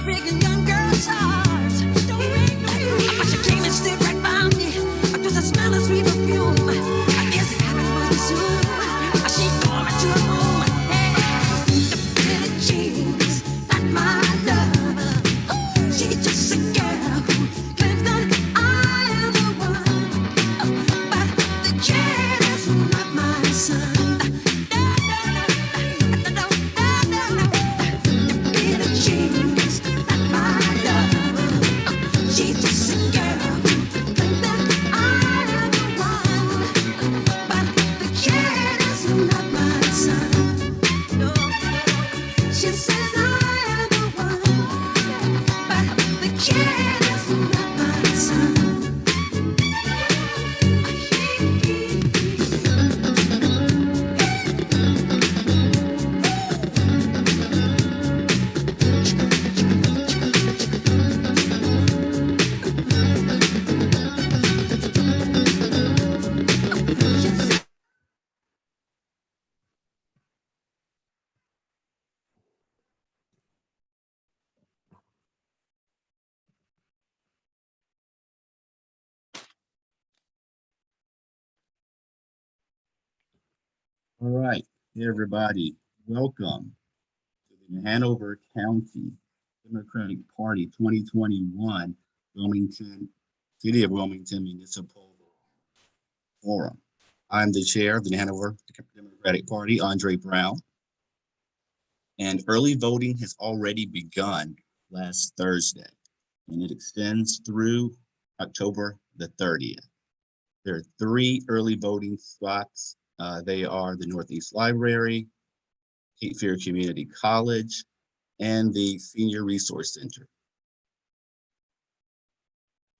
Breaking young girls' hearts. Don't break no you. But she came and stood right by me. Through the smell of sweet perfume. I guess it happened pretty soon. She tore me to her room. Hey, the pretty jeans, not my love. She's just a girl who claims that I am the one. But the kid is not my son. Pretty jeans, not my love. She's just a girl who claims that I am the one. But the kid is not my son. No, she says I am the one. But the kid is not my son. All right, hey everybody, welcome to the Hanover County Democratic Party 2021 Wilmington, City of Wilmington Municipal Forum. I'm the chair of the Hanover Democratic Party, Andre Brown, and early voting has already begun last Thursday, and it extends through October the 30th. There are 3 early voting spots. They are the Northeast Library, Cape Fear Community College, and the Senior Resource Center.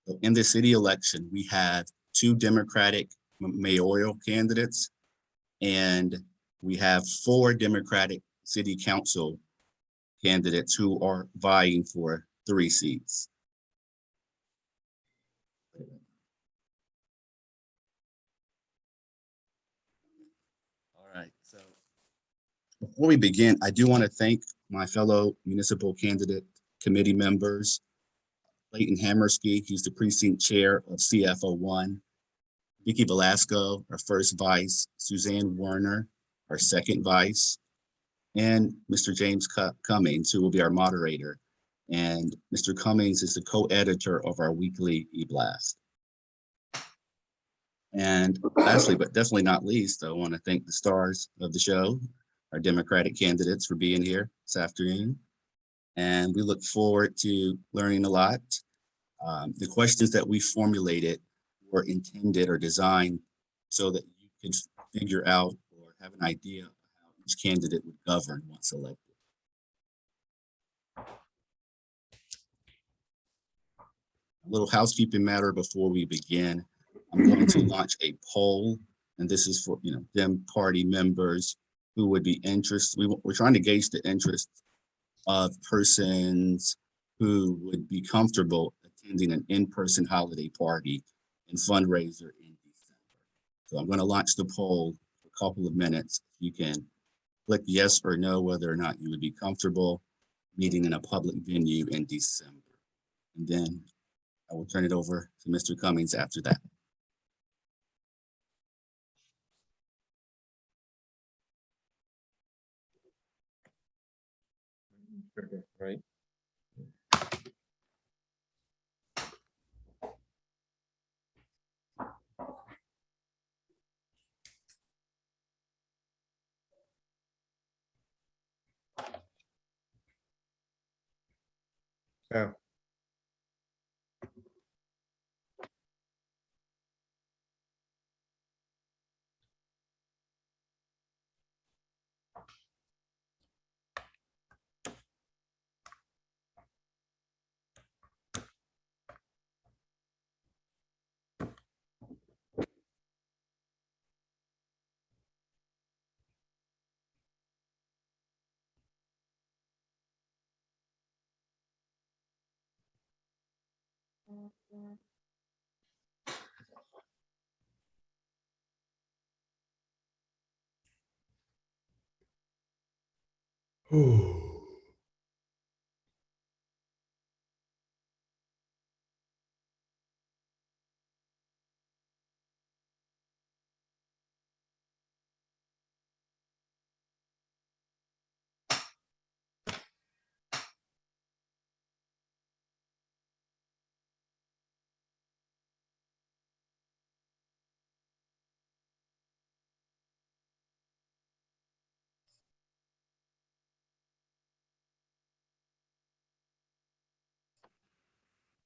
So in the city election, we have 2 Democratic mayoral candidates, and we have 4 Democratic city council candidates who are vying for 3 seats. All right, so before we begin, I do want to thank my fellow municipal candidate committee members, Clayton Hammersky, he's the precinct chair of CFO1, Vicky Velasco, our first vice, Suzanne Werner, our second vice, and Mr. James Cummings, who will be our moderator. And Mr. Cummings is the co-editor of our weekly e-blast. And lastly, but definitely not least, I want to thank the stars of the show, our Democratic candidates, for being here this afternoon. And we look forward to learning a lot. The questions that we formulated were intended or designed so that you can figure out or have an idea of how each candidate would govern once elected. A little housekeeping matter before we begin. I'm going to launch a poll, and this is for Dem Party members who would be interested. We're trying to gauge the interest of persons who would be comfortable attending an in-person holiday party and fundraiser in December. So I'm going to launch the poll for a couple of minutes. You can click yes or no whether or not you would be comfortable meeting in a public venue in December. And then I will turn it over to Mr. Cummings after that. Right. So.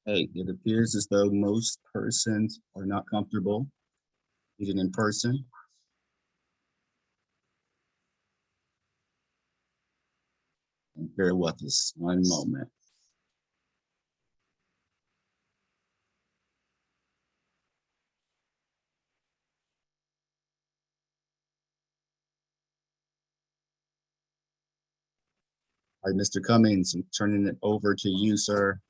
Hey, it appears as though most persons are not comfortable meeting in person. Bear with us one moment. All right, Mr. Cummings, I'm turning it over to you, sir,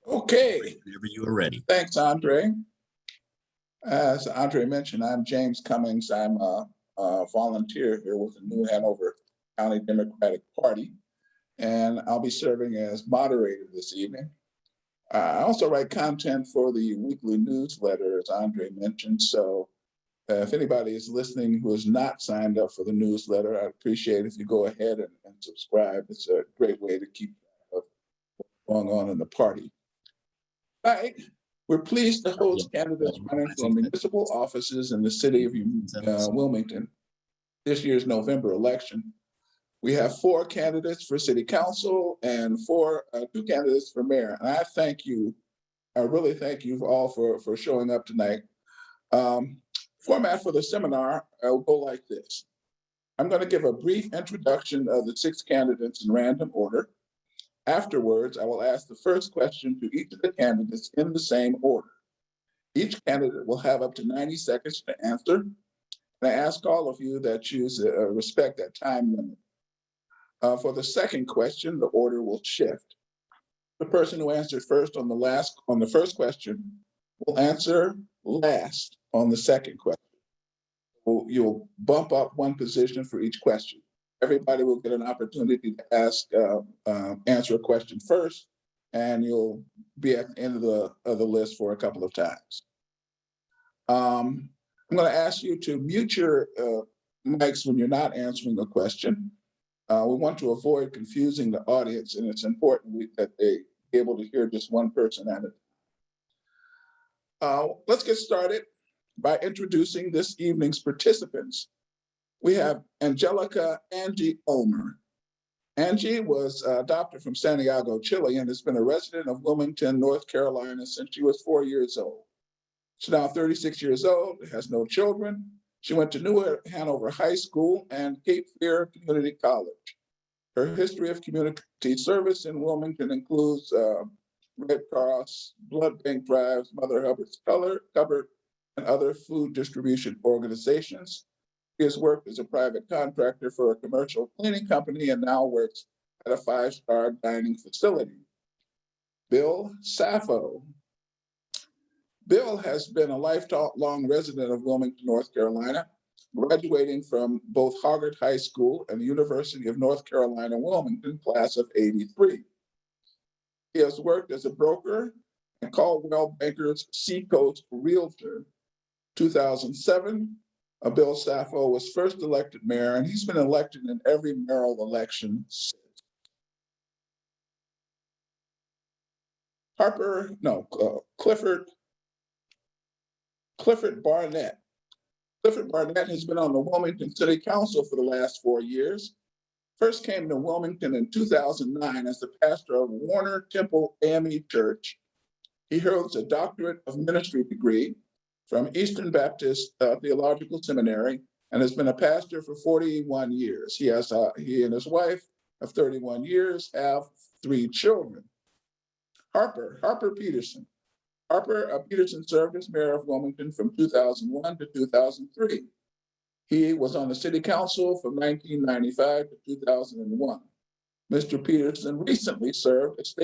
Okay, whenever you are ready. thanks, Andre. As Andre mentioned, I'm James Cummings. I'm a volunteer here with the New Hanover County Democratic Party, and I'll be serving as moderator this evening. I also write content for the weekly newsletter, as Andre mentioned. So if anybody is listening who is not signed up for the newsletter, I'd appreciate if you go ahead and subscribe. It's a great way to keep track of what's going on in the party. Right. We're pleased to host candidates running for municipal offices in the city of Wilmington this year's November election. We have 4 candidates for city council and 2 candidates for mayor. And I really thank you all for showing up tonight. Format for the seminar will go like this. I'm going to give a brief introduction of the 6 candidates in random order. Afterwards, I will ask the first question to each of the candidates in the same order. Each candidate will have up to 90 seconds to answer. And I ask all of you that choose respect that time limit. For the second question, the order will shift. The person who answered first on the first question will answer last on the second question. You'll bump up one position for each question. Everybody will get an opportunity to answer a question first, and you'll be at the end of the list for a couple of times. I'm going to ask you to mute your mics when you're not answering the question. We want to avoid confusing the audience, and it's important that they be able to hear just one person at a time. Let's get started by introducing this evening's participants. We have Angelica Angie Ulmer. Angie was adopted from Santiago, Chile, and has been a resident of Wilmington, North Carolina since she was 4 years old. She's now 36 years old, has no children. She went to New Hanover High School and Cape Fear Community College. Her history of community service in Wilmington includes Red Cross, blood bank drives, Mother Hubbard's Cupboard, and other food distribution organizations. He has worked as a private contractor for a commercial cleaning company and now works at a 5-star dining facility. Bill Sappho. Bill has been a lifelong resident of Wilmington, North Carolina, graduating from both Hoggard High School and the University of North Carolina, Wilmington, class of '83. He has worked as a broker and Caldwell Banker's Seacoast Realtor. 2007, Bill Sappho was first elected mayor, and he's been elected in every mayoral election since. Clifford Barnett. Clifford Barnett has been on the Wilmington City Council for the last 4 years. First came to Wilmington in 2009 as the pastor of Warner Temple AME Church. He holds a doctorate of ministry degree from Eastern Baptist Theological Seminary and has been a pastor for 41 years. He and his wife of 31 years have 3 children. Harper Peterson. Harper Peterson served as mayor of Wilmington from 2001 to 2003. He was on the city council from 1995 to 2001. Mr. Peterson recently served as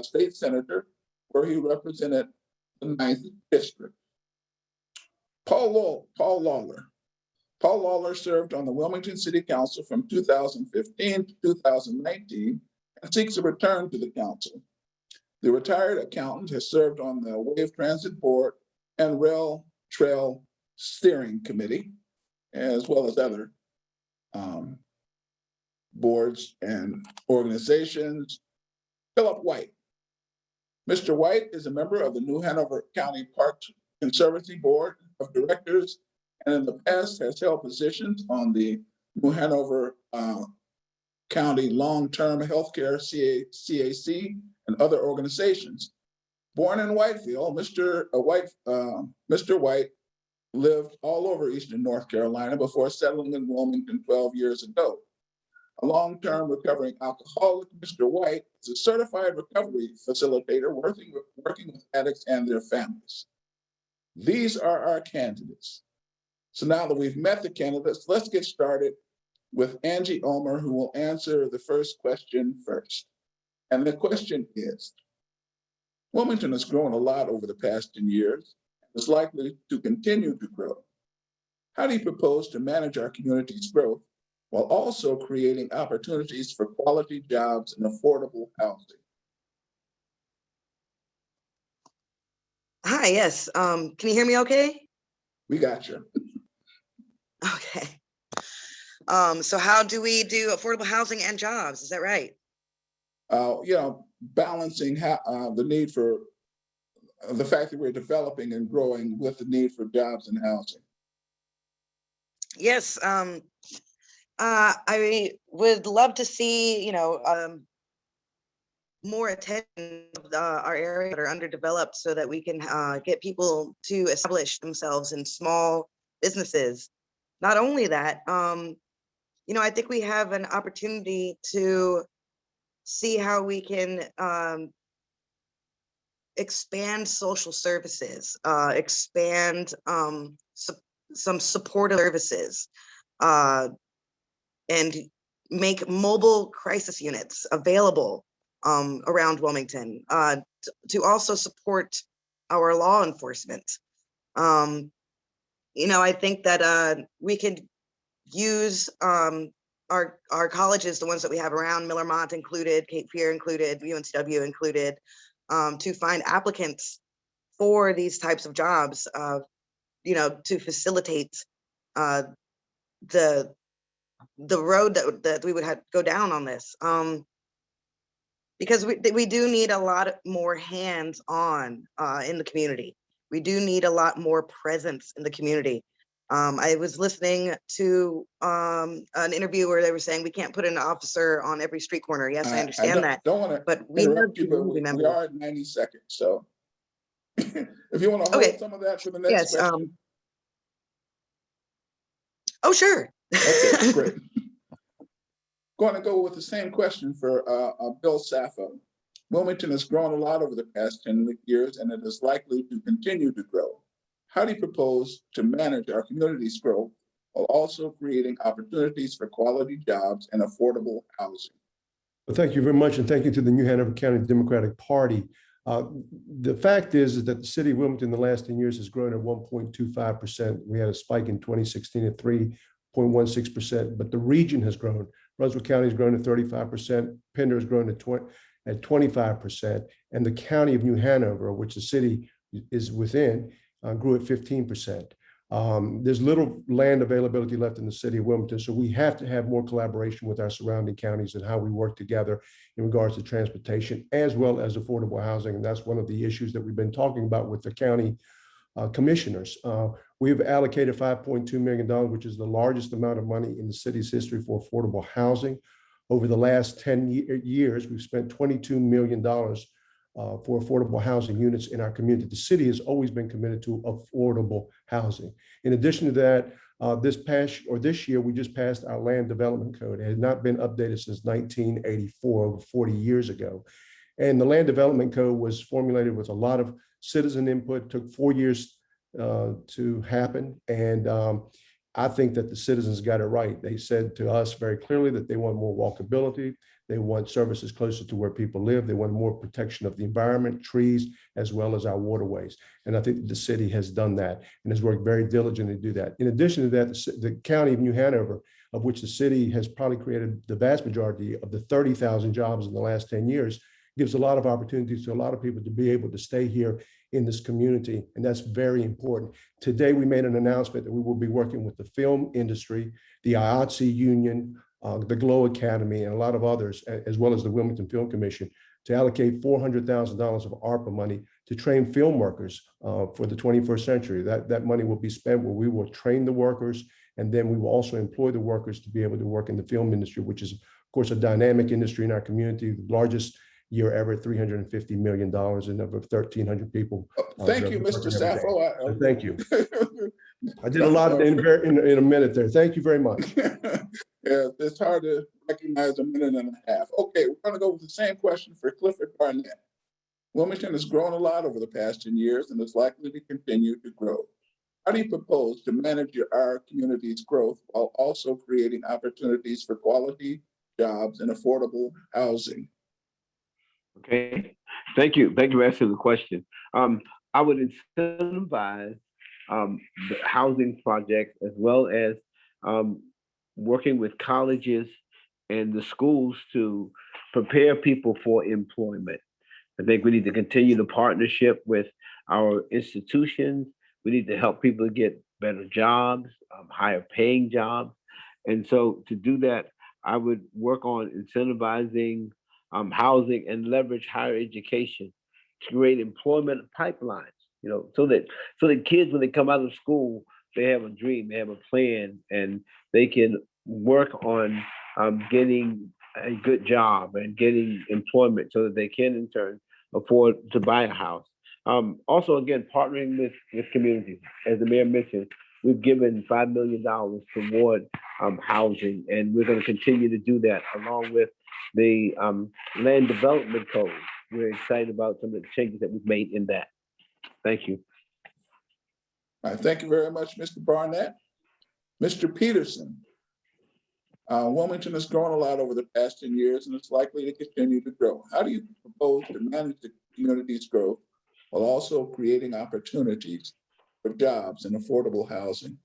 state senator, where he represented the 9th district. Paul Lawler. Paul Lawler served on the Wilmington City Council from 2015 to 2019 and seeks a return to the council. The retired accountant has served on the Wave Transit Board and Rail Trail Steering Committee, as well as other boards and organizations. Philip White. Mr. White is a member of the New Hanover County Park Conservancy Board of Directors, and in the past has held positions on the New Hanover County Long-Term Healthcare CAC and other organizations. Born in Whitefield, Mr. White lived all over Eastern North Carolina before settling in Wilmington 12 years ago. A long-term recovering alcoholic, Mr. White is a certified recovery facilitator working with addicts and their families. These are our candidates. So now that we've met the candidates, let's get started with Angie Ulmer, who will answer the first question first. And the question is, Wilmington has grown a lot over the past 10 years and is likely to continue to grow. How do you propose to manage our community's growth while also creating opportunities for quality jobs and affordable housing? Hi, yes. Can you hear me okay? We got you. Okay. So how do we do affordable housing and jobs? Is that right? Balancing the need for the fact that we're developing and growing with the need for jobs and housing. Yes. I would love to see, more attention of our area that are underdeveloped so that we can get people to establish themselves in small businesses. Not only that, I think we have an opportunity to see how we can expand social services, expand some supportive services, and make mobile crisis units available around Wilmington to also support our law enforcement. I think that we could use our colleges, the ones that we have around, Millermont included, Cape Fear included, UNCW included, to find applicants for these types of jobs, to facilitate the road that we would have go down on this. Because we do need a lot more hands-on in the community. We do need a lot more presence in the community. I was listening to an interview where they were saying we can't put an officer on every street corner. Yes, I understand that. Don't want to but we interrupt you, but we are at 90 seconds. So if you want to hold some of that for the next question. Oh, sure. Okay, great. Going to go with the same question for Bill Saffo. Wilmington has grown a lot over the past 10 years, and it is likely to continue to grow. How do you propose to manage our community's growth while also creating opportunities for quality jobs and affordable housing? Well, thank you very much, and thank you to the New Hanover County Democratic Party. The fact is that the city of Wilmington in the last 10 years has grown at 1.25%. We had a spike in 2016 at 3.16%, but the region has grown. Brunswick County has grown at 35%, Pender has grown at 25%, and the county of New Hanover, which the city is within, grew at 15%. There's little land availability left in the city of Wilmington, so we have to have more collaboration with our surrounding counties and how we work together in regards to transportation as well as affordable housing. And that's one of the issues that we've been talking about with the county commissioners. We've allocated $5.2 million, which is the largest amount of money in the city's history for affordable housing. Over the last 10 years, we've spent $22 million for affordable housing units in our community. The city has always been committed to affordable housing. In addition to that, this year, we just passed our land development code. It had not been updated since 1984, over 40 years ago. And the land development code was formulated with a lot of citizen input, took 4 years to happen. And I think that the citizens got it right. They said to us very clearly that they want more walkability. They want services closer to where people live. They want more protection of the environment, trees, as well as our waterways. And I think the city has done that and has worked very diligently to do that. In addition to that, the county of New Hanover, of which the city has probably created the vast majority of the 30,000 jobs in the last 10 years, gives a lot of opportunities to a lot of people to be able to stay here in this community. And that's very important. Today, we made an announcement that we will be working with the film industry, the IATSE union, the Glow Academy, and a lot of others, as well as the Wilmington Film Commission, to allocate $400,000 of ARPA money to train film workers for the 21st century. That money will be spent where we will train the workers, and then we will also employ the workers to be able to work in the film industry, which is, of course, a dynamic industry in our community, the largest year ever, $350 million and over 1,300 people. Thank you, working Mr. every day. Saffo. Thank you. I did a lot in a minute there. Thank you very much. Yeah, it's hard to recognize a minute and a half. Okay, we're gonna go with the same question for Clifford Barnett. Wilmington has grown a lot over the past 10 years and is likely to continue to grow. How do you propose to manage our community's growth while also creating opportunities for quality jobs and affordable housing? Okay, thank you. Thank you for asking the question. I would incentivize the housing projects as well as working with colleges and the schools to prepare people for employment. I think we need to continue the partnership with our institutions. We need to help people get better jobs, higher paying jobs. And so to do that, I would work on incentivizing housing and leverage higher education to create employment pipelines, so that kids, when they come out of school, they have a dream, they have a plan, and they can work on getting a good job and getting employment so that they can in turn afford to buy a house. Also, again, partnering with communities. As the mayor mentioned, we've given $5 million toward housing, and we're going to continue to do that along with the land development code. We're excited about some of the changes that we've made in that. Thank you. All right, thank you very much, Mr. Barnett. Mr. Peterson. Wilmington has grown a lot over the past 10 years and it's likely to continue to grow. How do you propose to manage the community's growth while also creating opportunities for jobs and affordable housing?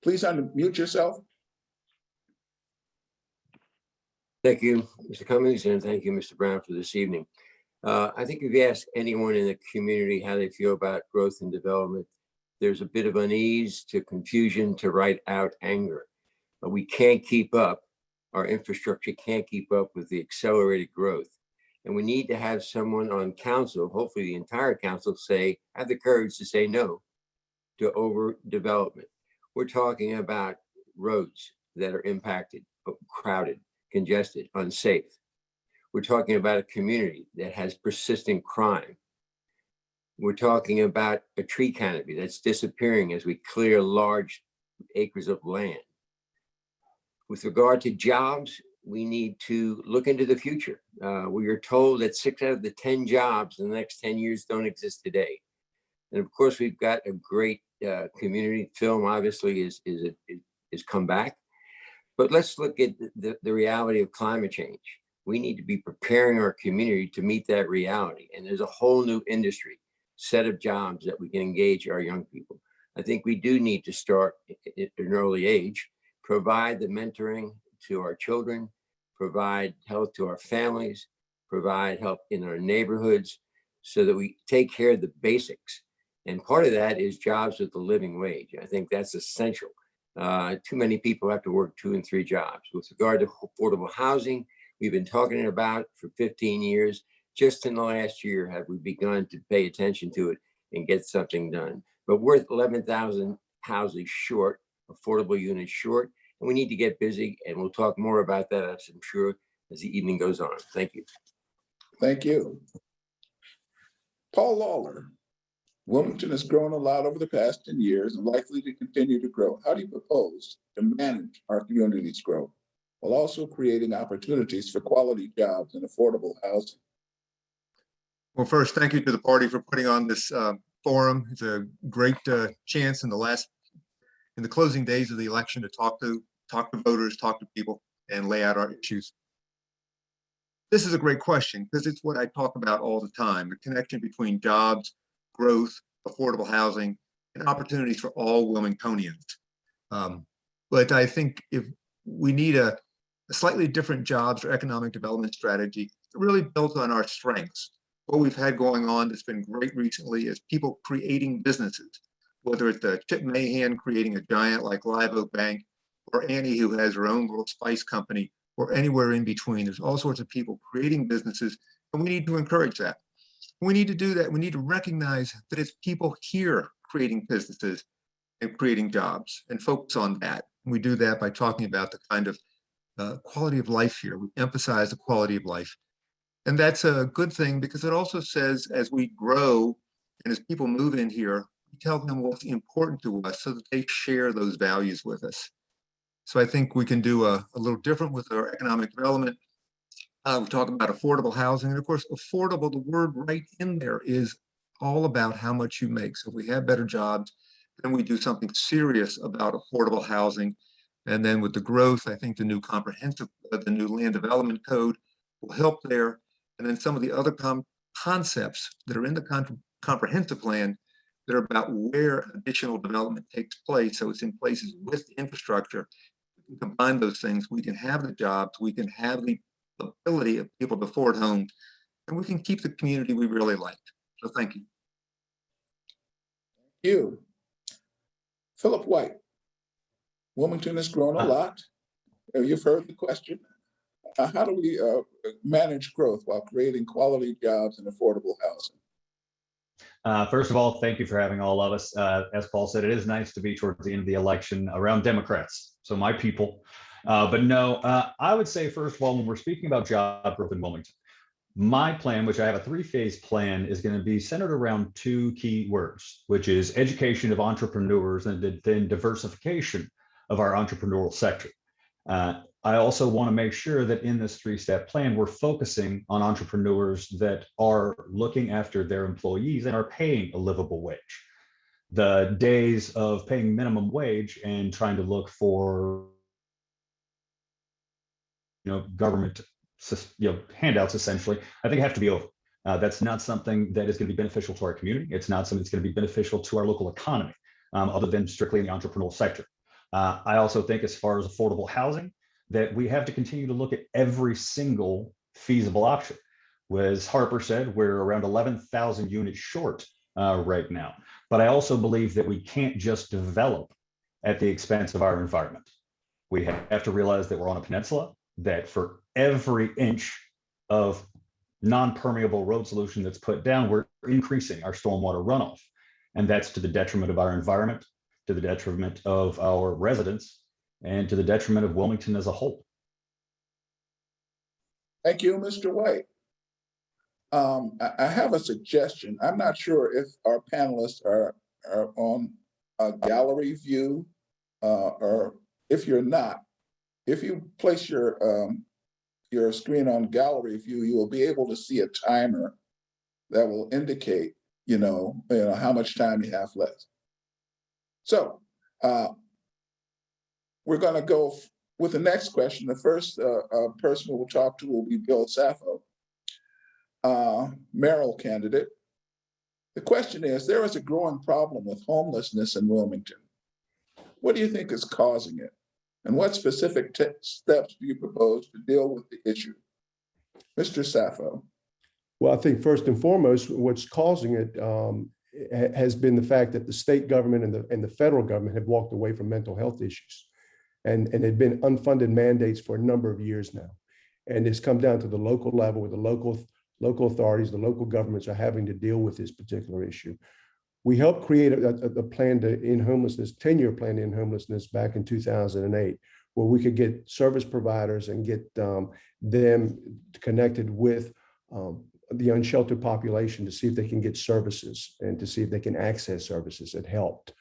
Please unmute yourself. Thank you, Mr. Cummings, and thank you, Mr. Brown, for this evening. I think if you ask anyone in the community how they feel about growth and development, there's a bit of unease to confusion to right out anger. But we can't keep up. Our infrastructure can't keep up with the accelerated growth. And we need to have someone on council, hopefully the entire council, have the courage to say no to overdevelopment. We're talking about roads that are impacted, crowded, congested, unsafe. We're talking about a community that has persistent crime. We're talking about a tree canopy that's disappearing as we clear large acres of land. With regard to jobs, we need to look into the future. We are told that 6 out of the 10 jobs in the next 10 years don't exist today. And of course, we've got a great community. Film obviously is come back. But let's look at the reality of climate change. We need to be preparing our community to meet that reality. And there's a whole new industry, set of jobs that we can engage our young people. I think we do need to start at an early age, provide the mentoring to our children, provide help to our families, provide help in our neighborhoods so that we take care of the basics. And part of that is jobs with a living wage. I think that's essential. Too many people have to work 2 and 3 jobs. With regard to affordable housing, we've been talking about for 15 years. Just in the last year have we begun to pay attention to it and get something done. But we're 11,000 houses short, affordable units short, and we need to get busy, and we'll talk more about that, I'm sure, as the evening goes on. Thank you. Thank you. Paul Lawler. Wilmington has grown a lot over the past 10 years and likely to continue to grow. How do you propose to manage our community's growth while also creating opportunities for quality jobs and affordable housing? Well, first, thank you to the party for putting on this forum. It's a great chance in the closing days of the election to talk to voters, talk to people, and lay out our issues. This is a great question because it's what I talk about all the time, the connection between jobs, growth, affordable housing, and opportunities for all Wilmingtonians. But I think if we need a slightly different jobs or economic development strategy really built on our strengths. What we've had going on that's been great recently is people creating businesses, whether it's Chip Mahan creating a giant like Live Oak Bank, or Annie who has her own little spice company, or anywhere in between. There's all sorts of people creating businesses, and we need to encourage that. We need to do that. We need to recognize that it's people here creating businesses and creating jobs and focus on that. We do that by talking about the kind of quality of life here. We emphasize the quality of life. And that's a good thing because it also says as we grow and as people move in here, we tell them what's important to us so that they share those values with us. So I think we can do a little different with our economic development. We talk about affordable housing, and of course, affordable, the word right in there is all about how much you make. So if we have better jobs, then we do something serious about affordable housing. And then with the growth, I think the new the new land development code will help there. And then some of the other concepts that are in the comprehensive plan that are about where additional development takes place. So it's in places with infrastructure. We can combine those things. We can have the jobs. We can have the ability of people to afford homes, and we can keep the community we really like. So thank you. You. Philip White. Wilmington has grown a lot. You've heard the question. How do we manage growth while creating quality jobs and affordable housing? First of all, thank you for having all of us. As Paul said, it is nice to be towards the end of the election around Democrats, so my people. But no, I would say, first of all, when we're speaking about job growth in Wilmington, my plan, which I have a 3-phase plan, is going to be centered around 2 key words, which is education of entrepreneurs and then diversification of our entrepreneurial sector. I also want to make sure that in this 3-step plan, we're focusing on entrepreneurs that are looking after their employees and are paying a livable wage. The days of paying minimum wage and trying to look for government handouts, essentially, I think have to be over. That's not something that is going to be beneficial to our community. It's not something that's going to be beneficial to our local economy, other than strictly in the entrepreneurial sector. I also think as far as affordable housing, that we have to continue to look at every single feasible option. As Harper said, we're around 11,000 units short right now. But I also believe that we can't just develop at the expense of our environment. We have to realize that we're on a peninsula, that for every inch of non-permeable road solution that's put down, we're increasing our stormwater runoff. And that's to the detriment of our environment, to the detriment of our residents, and to the detriment of Wilmington as a whole. Thank you, Mr. White. I have a suggestion. I'm not sure if our panelists are on a gallery view, or if you're not, if you place your screen on gallery view, you will be able to see a timer that will indicate, how much time you have left. So we're going to go with the next question. The first person we'll talk to will be Bill Saffo, mayoral candidate. The question is, there is a growing problem with homelessness in Wilmington. What do you think is causing it? And what specific steps do you propose to deal with the issue? Mr. Saffo. Well, I think first and foremost, what's causing it has been the fact that the state government and the federal government have walked away from mental health issues. And they've been unfunded mandates for a number of years now. And it's come down to the local level where the local authorities, the local governments are having to deal with this particular issue. We helped create a plan to end homelessness, 10-year plan to end homelessness back in 2008, where we could get service providers and get them connected with the unsheltered population to see if they can get services and to see if they can access services. It helped.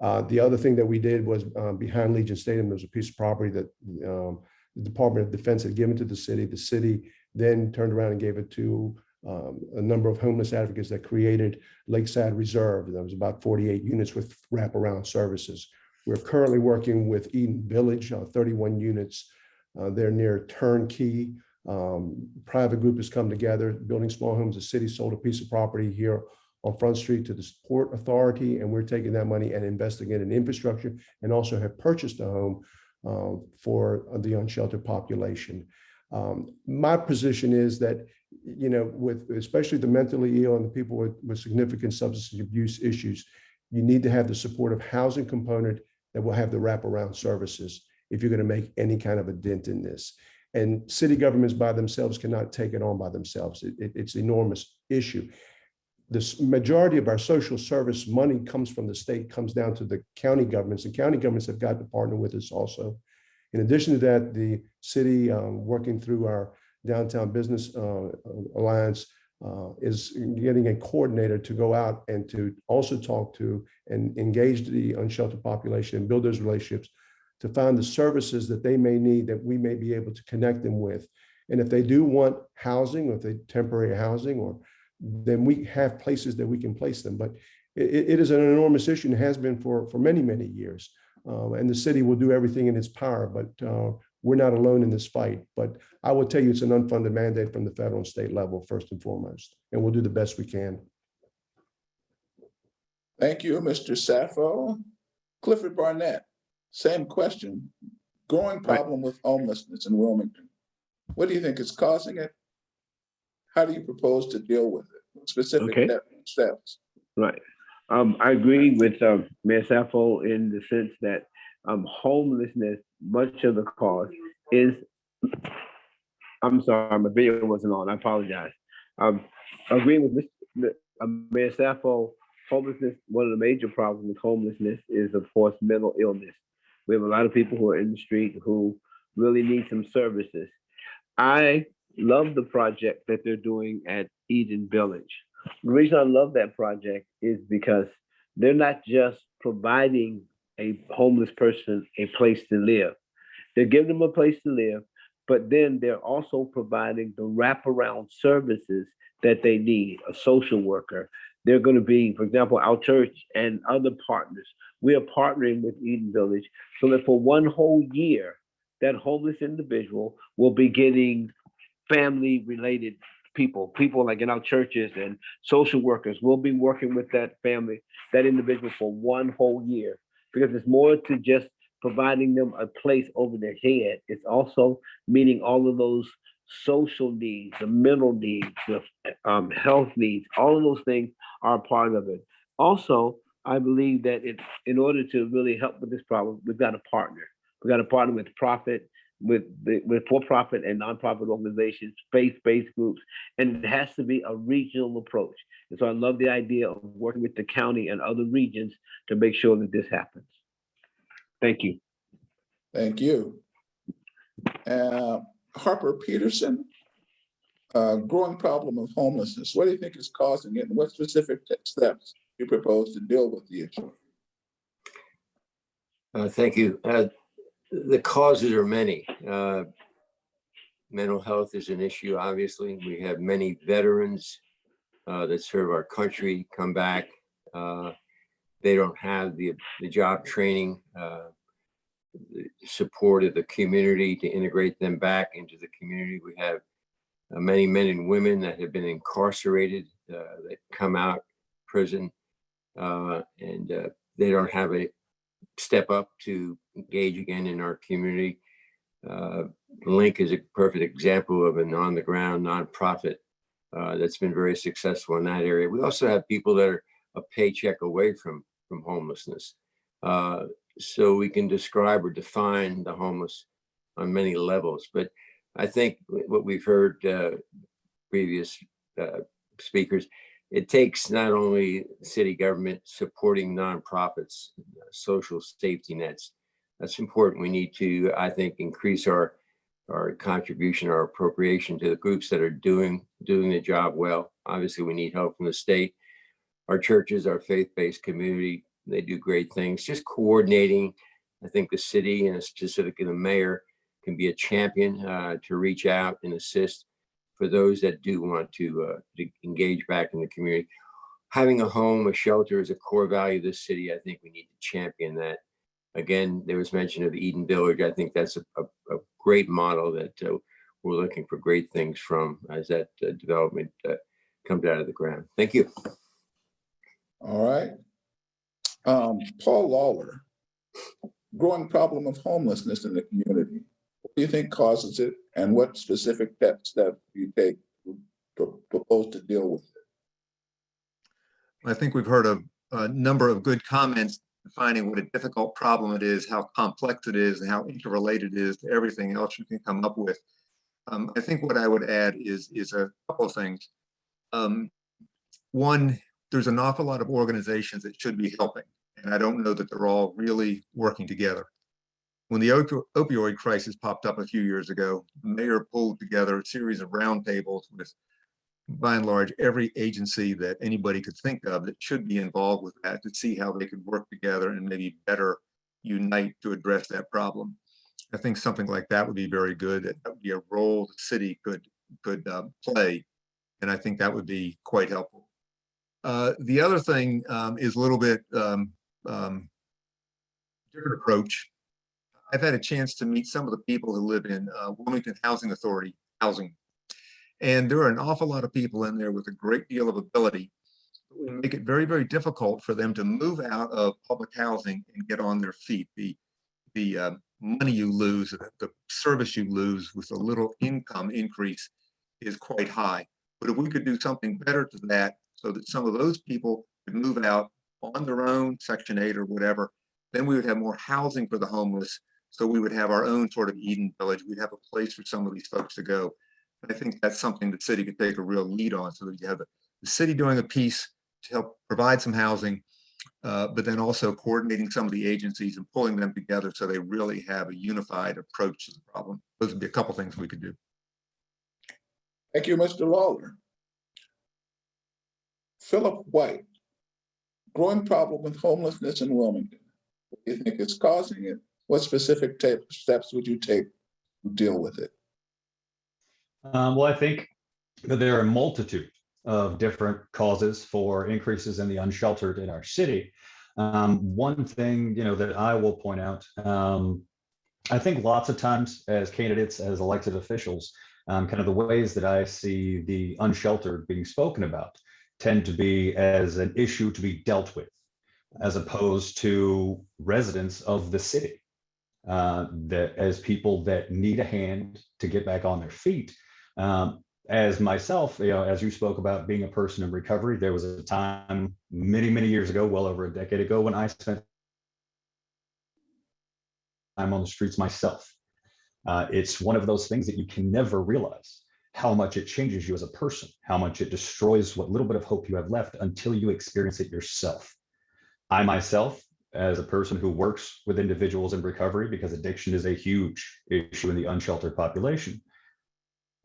The other thing that we did was behind Legion Stadium, there was a piece of property that the Department of Defense had given to the city. The city then turned around and gave it to a number of homeless advocates that created Lakeside Reserve. That was about 48 units with wraparound services. We're currently working with Eden Village, 31 units. They're near Turnkey. Private group has come together, building small homes. The city sold a piece of property here on Front Street to the Port Authority, and we're taking that money and investing it in infrastructure, and also have purchased a home for the unsheltered population. My position is that, with especially the mentally ill and the people with significant substance abuse issues, you need to have the supportive housing component that will have the wraparound services if you're going to make any kind of a dent in this. And city governments by themselves cannot take it on by themselves. It's an enormous issue. The majority of our social service money comes from the state, comes down to the county governments, and county governments have got to partner with us also. In addition to that, the city, working through our Downtown Business Alliance, is getting a coordinator to go out and to also talk to and engage the unsheltered population and build those relationships to find the services that they may need that we may be able to connect them with. And if they do want housing, or if they temporary housing, or then we have places that we can place them. But it is an enormous issue and has been for many, many years. And the city will do everything in its power, but we're not alone in this fight. But I will tell you, it's an unfunded mandate from the federal and state level, first and foremost, and we'll do the best we can. Thank you, Mr. Sappho. Clifford Barnett, same question. Growing problem with homelessness in Wilmington. What do you think is causing it? How do you propose to deal with it? Specific steps. Right. I agree with Mayor Sappho in the sense that homelessness, much of the cause is, I'm sorry, my video wasn't on, I apologize. Agreeing with Mayor Sappho, homelessness, one of the major problems with homelessness is, of course, mental illness. We have a lot of people who are in the street who really need some services. I love the project that they're doing at Eden Village. The reason I love that project is because they're not just providing a homeless person a place to live. They're giving them a place to live, but then they're also providing the wraparound services that they need, a social worker. They're going to be, for example, our church and other partners. We are partnering with Eden Village so that for one whole year, that homeless individual will be getting family-related people like in our churches and social workers. Will be working with that family, that individual for one whole year, because it's more to just providing them a place over their head. It's also meeting all of those social needs, the mental needs, the health needs. All of those things are a part of it. Also, I believe that in order to really help with this problem, we've got to partner. We've got to partner with for-profit and nonprofit organizations, faith-based groups, and it has to be a regional approach. And so I love the idea of working with the county and other regions to make sure that this happens. Thank you. Thank you. Harper Peterson, growing problem of homelessness. What do you think is causing it, and what specific steps you propose to deal with the issue? Thank you. The causes are many. Mental health is an issue, obviously. We have many veterans that serve our country come back. They don't have the job training, the support of the community to integrate them back into the community. We have many men and women that have been incarcerated that come out of prison and they don't have a step up to engage again in our community. Link is a perfect example of an on-the-ground nonprofit that's been very successful in that area. We also have people that are a paycheck away from homelessness. So we can describe or define the homeless on many levels. But I think what we've heard previous speakers, it takes not only city government supporting nonprofits, social safety nets. That's important. We need to, I think, increase our contribution, our appropriation to the groups that are doing the job well. Obviously, we need help from the state. Our churches, our faith-based community, they do great things. Just coordinating, I think the city and specifically the mayor can be a champion to reach out and assist for those that do want to engage back in the community. Having a home, a shelter is a core value of this city. I think we need to champion that. Again, there was mention of Eden Village. I think that's a great model that we're looking for great things from as that development comes out of the ground. Thank you. All right. Paul Lawler, growing problem of homelessness in the community. What do you think causes it, and what specific steps that you take to propose to deal with it? I think we've heard a number of good comments defining what a difficult problem it is, how complex it is, and how interrelated it is to everything else you can come up with. I think what I would add is a couple of things. One, there's an awful lot of organizations that should be helping, and I don't know that they're all really working together. When the opioid crisis popped up a few years ago, the mayor pulled together a series of roundtables with, by and large, every agency that anybody could think of that should be involved with that to see how they could work together and maybe better unite to address that problem. I think something like that would be very good. That would be a role the city could play, and I think that would be quite helpful. The other thing is a little bit different approach. I've had a chance to meet some of the people who live in Wilmington Housing Authority housing. And there are an awful lot of people in there with a great deal of ability. We make it very, very difficult for them to move out of public housing and get on their feet. The money you lose, the service you lose with a little income increase is quite high. But if we could do something better to that so that some of those people could move out on their own, Section 8 or whatever, then we would have more housing for the homeless. So we would have our own sort of Eden Village. We'd have a place for some of these folks to go. And I think that's something the city could take a real lead on, so that you have the city doing a piece to help provide some housing, but then also coordinating some of the agencies and pulling them together so they really have a unified approach to the problem. Those would be a couple things we could do. Thank you, Mr. Lawler. Philip White, growing problem with homelessness in Wilmington. What do you think is causing it? What specific steps would you take to deal with it? Well, I think that there are a multitude of different causes for increases in the unsheltered in our city. One thing, that I will point out, I think lots of times as candidates, as elected officials, kind of the ways that I see the unsheltered being spoken about tend to be as an issue to be dealt with, as opposed to residents of the city, that as people that need a hand to get back on their feet. As myself, as you spoke about being a person in recovery, there was a time many, many years ago, well over a decade ago, when I spent time on the streets myself. It's one of those things that you can never realize how much it changes you as a person, how much it destroys what little bit of hope you have left until you experience it yourself. I myself, as a person who works with individuals in recovery, because addiction is a huge issue in the unsheltered population,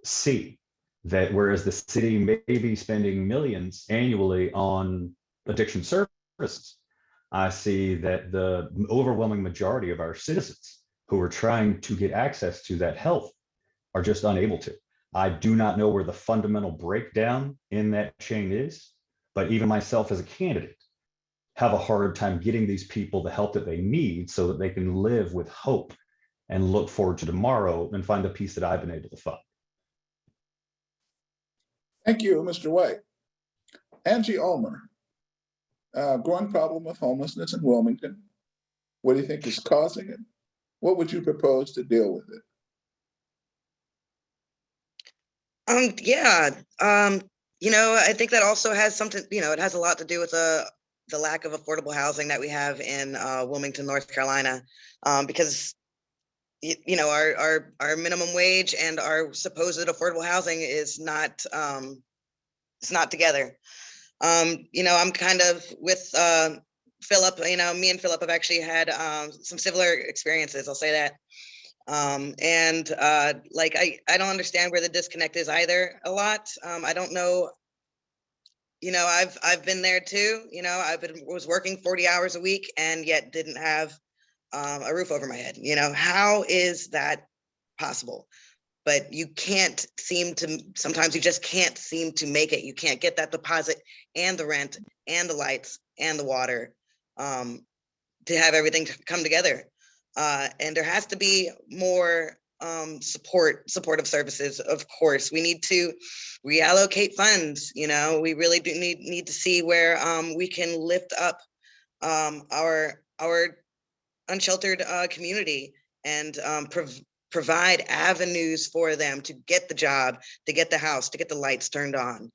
see that whereas the city may be spending millions annually on addiction services, I see that the overwhelming majority of our citizens who are trying to get access to that help are just unable to. I do not know where the fundamental breakdown in that chain is, but even myself as a candidate have a hard time getting these people the help that they need so that they can live with hope and look forward to tomorrow and find the peace that I've been able to find. Thank you, Mr. White. Angie Ulmer, growing problem with homelessness in Wilmington. What do you think is causing it? What would you propose to deal with it? I think that also has something, it has a lot to do with the lack of affordable housing that we have in Wilmington, North Carolina, because our minimum wage and our supposed affordable housing is not it's not together. I'm kind of with Philip. Me and Philip have actually had some similar experiences. I'll say that. I don't understand where the disconnect is either a lot. I don't know. I've been there too. Was working 40 hours a week and yet didn't have a roof over my head. How is that possible? But you can't seem to, sometimes you just can't seem to make it. You can't get that deposit and the rent and the lights and the water to have everything come together. And there has to be more supportive services. Of course, we need to reallocate funds. We really do need to see where we can lift up our unsheltered community and provide avenues for them to get the job, to get the house, to get the lights turned on.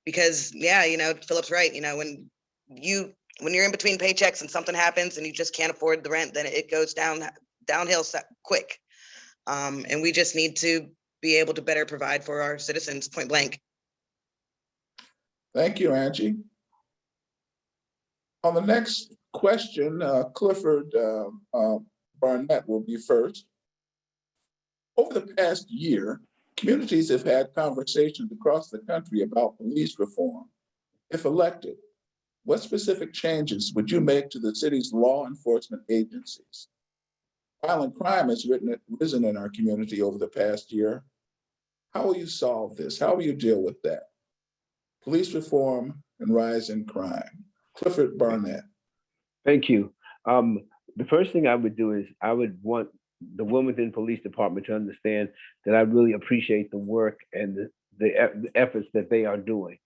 Because Philip's right. When you're in between paychecks and something happens and you just can't afford the rent, then it goes downhill quick. And we just need to be able to better provide for our citizens, point blank. Thank you, Angie. On the next question, Clifford Barnett will be first. Over the past year, communities have had conversations across the country about police reform. If elected, what specific changes would you make to the city's law enforcement agencies? Violent crime has risen in our community over the past year. How will you solve this? How will you deal with that? Police reform and rise in crime. Clifford Barnett. Thank you. The first thing I would do is I would want the Wilmington Police Department to understand that I really appreciate the work and the efforts that they are doing.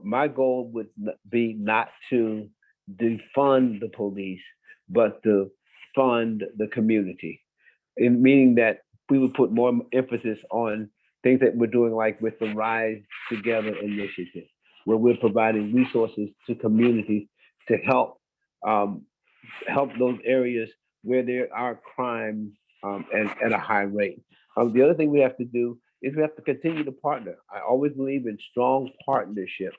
My goal would be not to defund the police, but to fund the community, meaning that we would put more emphasis on things that we're doing, like with the Rise Together initiative, where we're providing resources to communities to help those areas where there are crimes and at a high rate. The other thing we have to do is we have to continue to partner. I always believe in strong partnerships.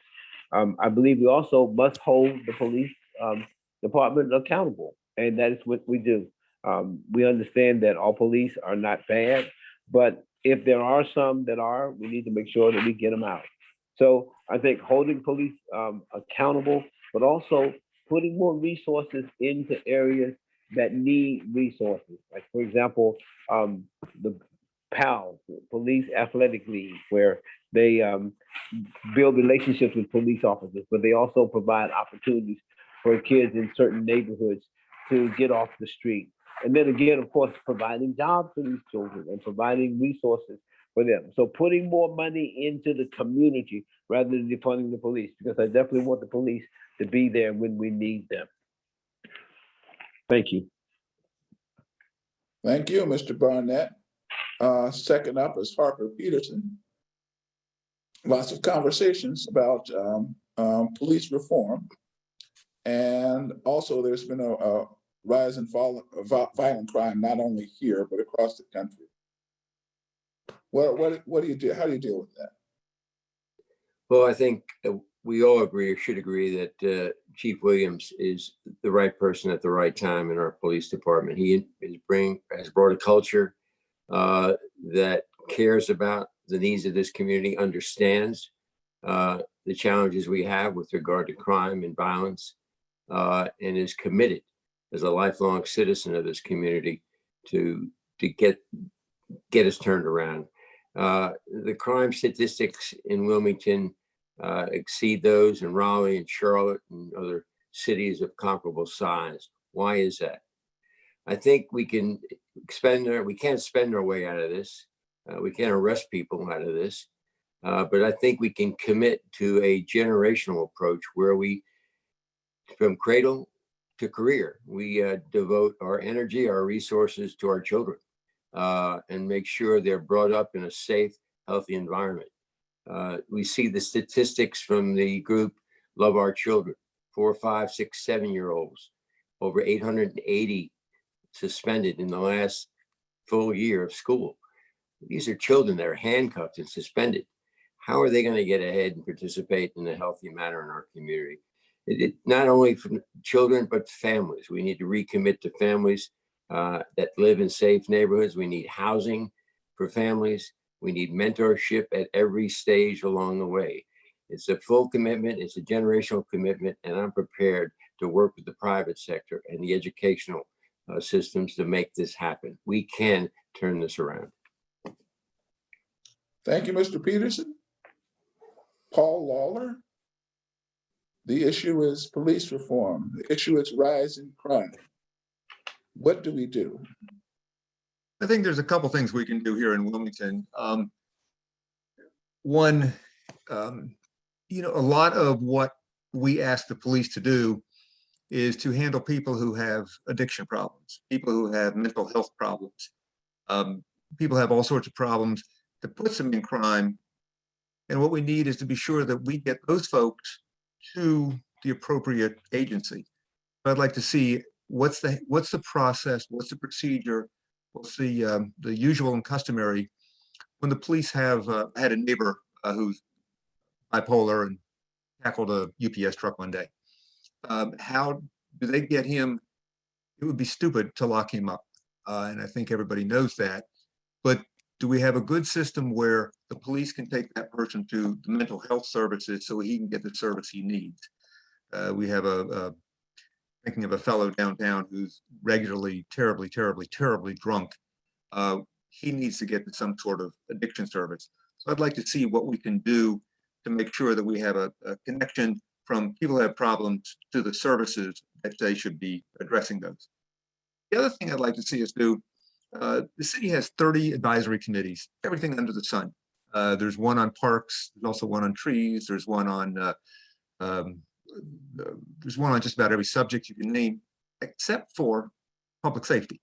I believe we also must hold the police department accountable, and that is what we do. We understand that all police are not bad, but if there are some that are, we need to make sure that we get them out. So I think holding police accountable, but also putting more resources into areas that need resources. Like, for example, the PALS, Police Athletic League, where they build relationships with police officers, but they also provide opportunities for kids in certain neighborhoods to get off the street. And then again, of course, providing jobs for these children and providing resources for them. So putting more money into the community rather than defunding the police, because I definitely want the police to be there when we need them. Thank you. Thank you, Mr. Barnett. Second up is Harper Peterson. Lots of conversations about police reform. And also there's been a rise in violent crime, not only here, but across the country. What do you do? How do you deal with that? Well, I think we all agree or should agree that Chief Williams is the right person at the right time in our police department. He has brought a culture that cares about the needs of this community, understands the challenges we have with regard to crime and violence, and is committed as a lifelong citizen of this community to get us turned around. The crime statistics in Wilmington exceed those in Raleigh and Charlotte and other cities of comparable size. Why is that? I think we can't spend our way out of this. We can't arrest people out of this. But I think we can commit to a generational approach where we, from cradle to career, we devote our energy, our resources to our children and make sure they're brought up in a safe, healthy environment. We see the statistics from the group Love Our Children, 4, 5, 6, 7-year-olds, over 880 suspended in the last full year of school. These are children that are handcuffed and suspended. How are they going to get ahead and participate in a healthy manner in our community? Not only from children, but families. We need to recommit to families that live in safe neighborhoods. We need housing for families. We need mentorship at every stage along the way. It's a full commitment. It's a generational commitment. And I'm prepared to work with the private sector and the educational systems to make this happen. We can turn this around. Thank you, Mr. Peterson. Paul Lawler. The issue is police reform. The issue is rising crime. What do we do? I think there's a couple things we can do here in Wilmington. One, a lot of what we ask the police to do is to handle people who have addiction problems, people who have mental health problems. People have all sorts of problems that puts them in crime. And what we need is to be sure that we get those folks to the appropriate agency. I'd like to see what's the process, what's the procedure, what's the usual and customary when the police have had a neighbor who's bipolar and tackled a UPS truck one day. How do they get him? It would be stupid to lock him up. and I think everybody knows that. But do we have a good system where the police can take that person to the mental health services so he can get the service he needs? We have thinking of a fellow downtown who's regularly terribly drunk. He needs to get to some sort of addiction service. So I'd like to see what we can do to make sure that we have a connection from people who have problems to the services that they should be addressing those. The other thing I'd like to see us do, the city has 30 advisory committees, everything under the sun. There's one on parks, there's also one on trees, there's one on just about every subject you can name, except for public safety.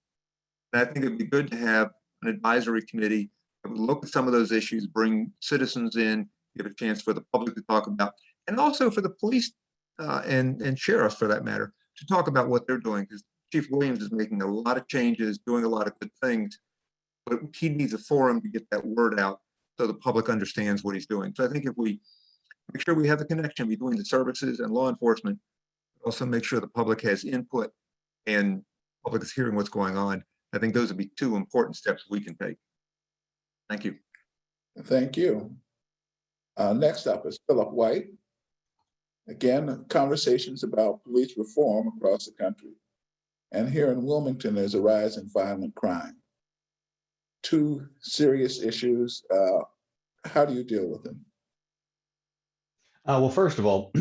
And I think it'd be good to have an advisory committee that would look at some of those issues, bring citizens in, give a chance for the public to talk about, and also for the police and sheriffs, for that matter, to talk about what they're doing. Because Chief Williams is making a lot of changes, doing a lot of good things, but he needs a forum to get that word out so the public understands what he's doing. So I think if we make sure we have the connection between the services and law enforcement, also make sure the public has input and public is hearing what's going on, I think those would be two important steps we can take. Thank you. Thank you. Next up is Philip White. Again, conversations about police reform across the country. And here in Wilmington, there's a rise in violent crime. Two serious issues. How do you deal with them? Well, first of all,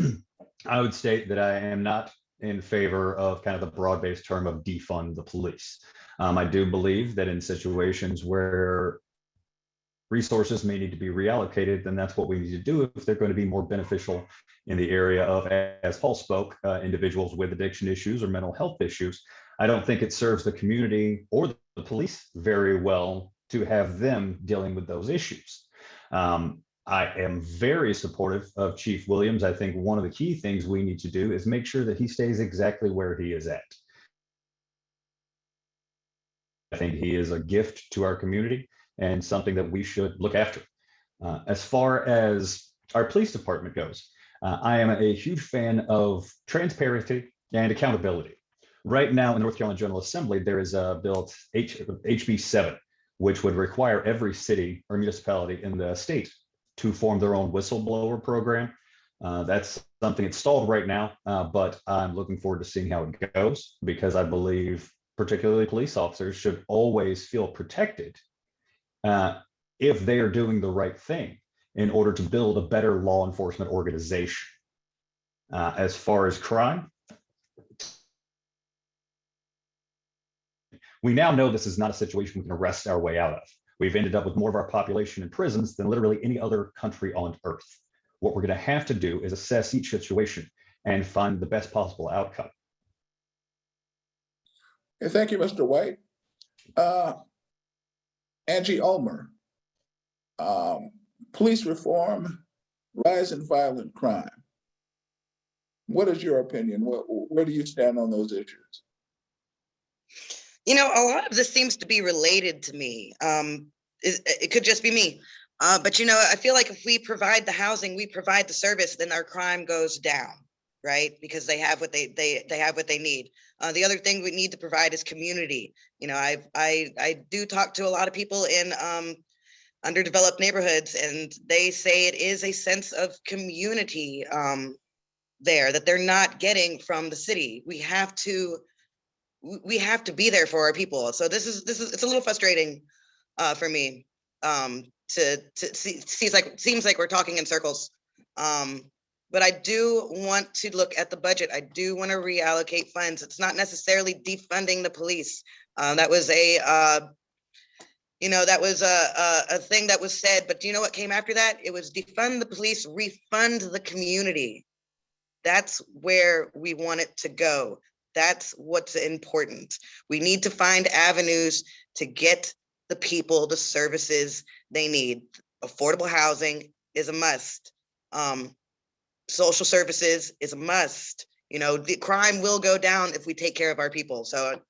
I would state that I am not in favor of kind of the broad-based term of defund the police. I do believe that in situations where resources may need to be reallocated, then that's what we need to do if they're going to be more beneficial in the area of, as Paul spoke, individuals with addiction issues or mental health issues. I don't think it serves the community or the police very well to have them dealing with those issues. I am very supportive of Chief Williams. I think one of the key things we need to do is make sure that he stays exactly where he is at. I think he is a gift to our community and something that we should look after. As far as our police department goes, I am a huge fan of transparency and accountability. Right now in the North Carolina General Assembly, there is a bill, HB 7, which would require every city or municipality in the state to form their own whistleblower program. That's something that's stalled right now, but I'm looking forward to seeing how it goes, because I believe particularly police officers should always feel protected if they are doing the right thing in order to build a better law enforcement organization. As far as crime, we now know this is not a situation we can arrest our way out of. We've ended up with more of our population in prisons than literally any other country on earth. What we're going to have to do is assess each situation and find the best possible outcome. Okay, thank you, Mr. White. Angie Ulmer, police reform, rise in violent crime. What is your opinion? Where do you stand on those issues? You know, a lot of this seems to be related to me. It could just be me. But, you know, I feel like if we provide the housing, we provide the service, then our crime goes down, right? Because they have what they have what they need. The other thing we need to provide is community. You know, I do talk to a lot of people in underdeveloped neighborhoods, and they say it is a sense of community there that they're not getting from the city. We have to be there for our people. So it's a little frustrating for me to see. Seems like we're talking in circles. But I do want to look at the budget. I do want to reallocate funds. It's not necessarily defunding the police. That was a thing that was said. But do you know what came after that? It was defund the police, refund the community. That's where we want it to go. That's what's important. We need to find avenues to get the people the services they need. Affordable housing is a must. Social services is a must. You know, the crime will go down if we take care of our people. So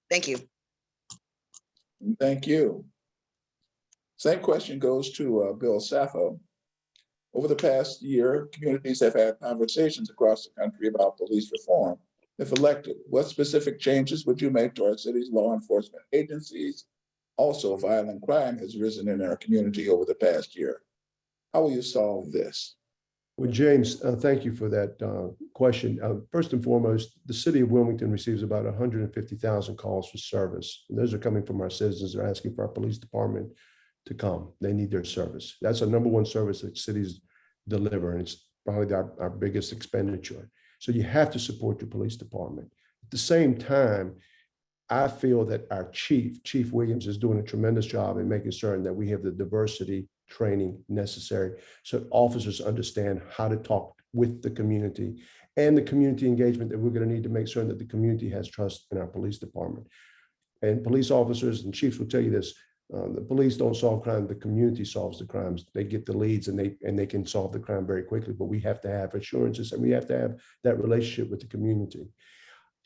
thank you. Thank you. Same question goes to Bill Saffo. Over the past year, communities have had conversations across the country about police reform. If elected, what specific changes would you make to our city's law enforcement agencies? Also, violent crime has risen in our community over the past year. How will you solve this? Well, James, thank you for that question. First and foremost, the city of Wilmington receives about 150,000 calls for service. And those are coming from our citizens. They're asking for our police department to come. They need their service. That's our number one service that cities deliver, and it's probably our biggest expenditure. So you have to support your police department. At the same time, I feel that our Chief Williams, is doing a tremendous job in making certain that we have the diversity training necessary so officers understand how to talk with the community and the community engagement that we're going to need to make sure that the community has trust in our police department. And police officers and chiefs will tell you this, the police don't solve crime, the community solves the crimes. They get the leads and they can solve the crime very quickly, but we have to have assurances and we have to have that relationship with the community.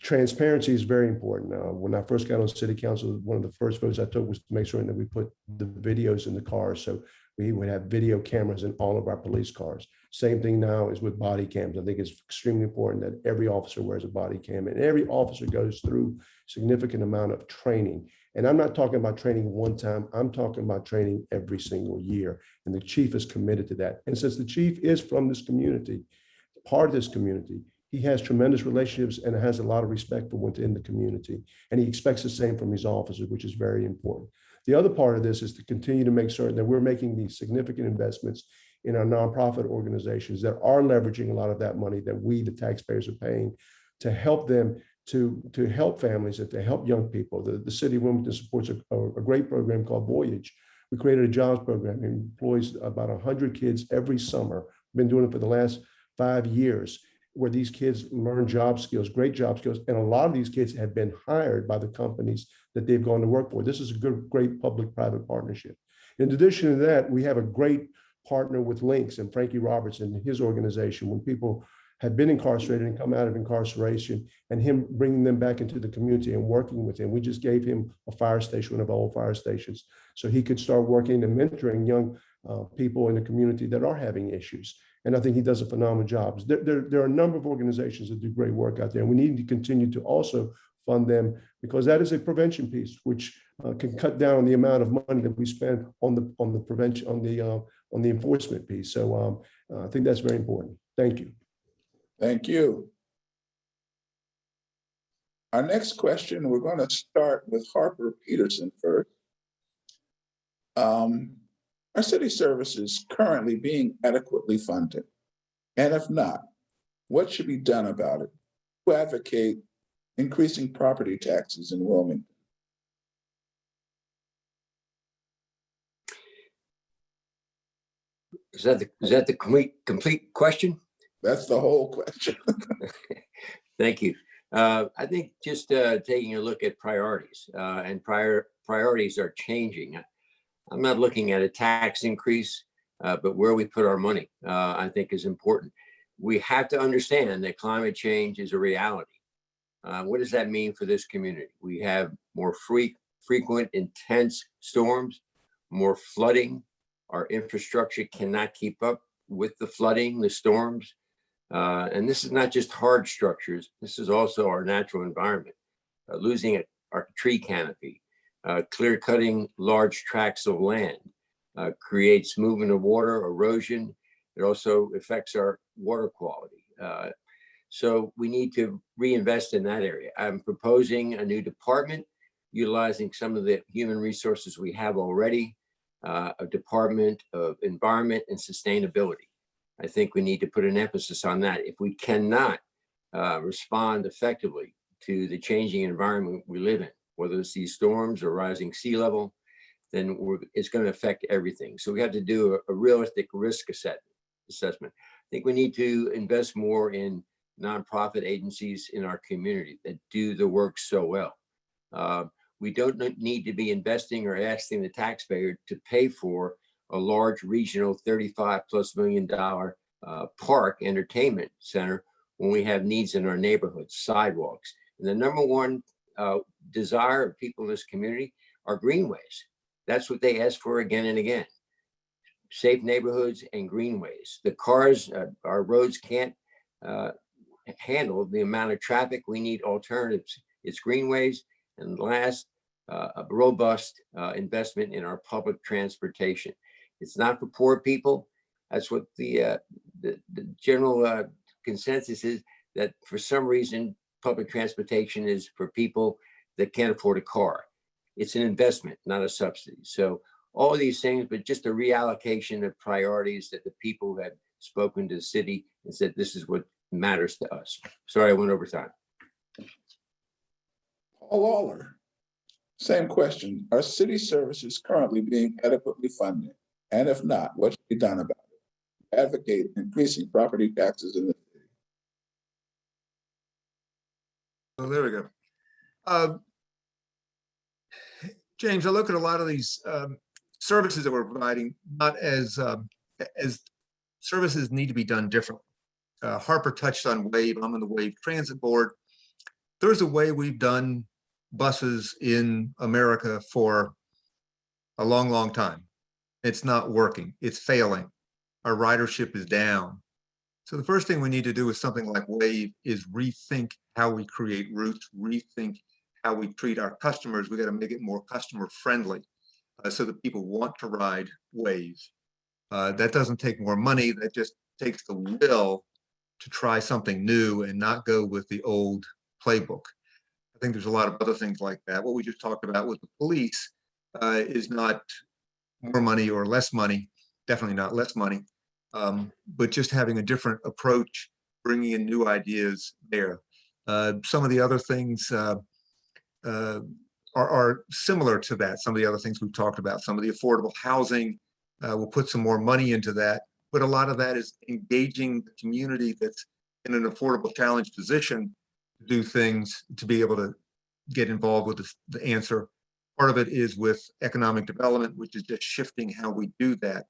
Transparency is very important. When I first got on city council, one of the first votes I took was to make sure that we put the videos in the cars. So we would have video cameras in all of our police cars. Same thing now is with body cams. I think it's extremely important that every officer wears a body cam and every officer goes through significant amount of training. And I'm not talking about training one time. I'm talking about training every single year. And the chief is committed to that. And since the chief is from this community, part of this community, he has tremendous relationships and has a lot of respect for within the community. And he expects the same from his officers, which is very important. The other part of this is to continue to make certain that we're making these significant investments in our nonprofit organizations that are leveraging a lot of that money that we, the taxpayers, are paying to help them to help families and to help young people. The city of Wilmington supports a great program called Voyage. We created a jobs program. It employs about 100 kids every summer. We've been doing it for the last 5 years, where these kids learn job skills, great job skills. And a lot of these kids have been hired by the companies that they've gone to work for. This is a great public-private partnership. In addition to that, we have a great partner with Lynx and Frankie Roberts and his organization. When people have been incarcerated and come out of incarceration, and him bringing them back into the community and working with him. We just gave him a fire station, one of our old fire stations, so he could start working and mentoring young people in the community that are having issues. And I think he does a phenomenal job. There are a number of organizations that do great work out there, and we need to continue to also fund them, because that is a prevention piece, which can cut down on the amount of money that we spend on the prevention, on the enforcement piece. So I think that's very important. Thank you. Thank you. Our next question, we're going to start with Harper Peterson first. Are city services currently being adequately funded? And if not, what should be done about it? Who advocate increasing property taxes in Wilmington? Is that the complete question? That's the whole question. Thank you. I think just taking a look at priorities and priorities are changing. I'm not looking at a tax increase, but where we put our money, I think is important. We have to understand that climate change is a reality. What does that mean for this community? We have more frequent, intense storms, more flooding. Our infrastructure cannot keep up with the flooding, the storms. And this is not just hard structures. This is also our natural environment. Losing our tree canopy, clear cutting large tracts of land, creates movement of water, erosion. It also affects our water quality. So we need to reinvest in that area. I'm proposing a new department utilizing some of the human resources we have already, a Department of Environment and Sustainability. I think we need to put an emphasis on that. If we cannot respond effectively to the changing environment we live in, whether it's these storms or rising sea level, then it's going to affect everything. So we have to do a realistic risk assessment. I think we need to invest more in nonprofit agencies in our community that do the work so well. We don't need to be investing or asking the taxpayer to pay for a large regional $35+ million park entertainment center when we have needs in our neighborhoods, sidewalks. And the number one desire of people in this community are greenways. That's what they ask for again and again. Safe neighborhoods and greenways. The cars, our roads can't handle the amount of traffic. We need alternatives. It's greenways. And last, a robust investment in our public transportation. It's not for poor people. That's what the general consensus is, that for some reason, public transportation is for people that can't afford a car. It's an investment, not a subsidy. So all of these things, but just a reallocation of priorities that the people who have spoken to the city and said, this is what matters to us. Sorry, I went over time. Paul Lawler, same question. Are city services currently being adequately funded? And if not, what should be done about it? Advocate increasing property taxes in the city. So there we go. James, I look at a lot of these services that we're providing, not as services need to be done differently. Harper touched on WAVE. I'm on the WAVE Transit Board. There's a way we've done buses in America for a long, long time. It's not working. It's failing. Our ridership is down. So the first thing we need to do with something like WAVE is rethink how we create routes, rethink how we treat our customers. We got to make it more customer friendly so that people want to ride WAVE. That doesn't take more money. That just takes the will to try something new and not go with the old playbook. I think there's a lot of other things like that. What we just talked about with the police is not more money or less money, definitely not less money, but just having a different approach, bringing in new ideas there. Some of the other things are similar to that. Some of the other things we've talked about, some of the affordable housing, we'll put some more money into that, but a lot of that is engaging the community that's in an affordable challenge position to do things, to be able to get involved with the answer. Part of it is with economic development, which is just shifting how we do that.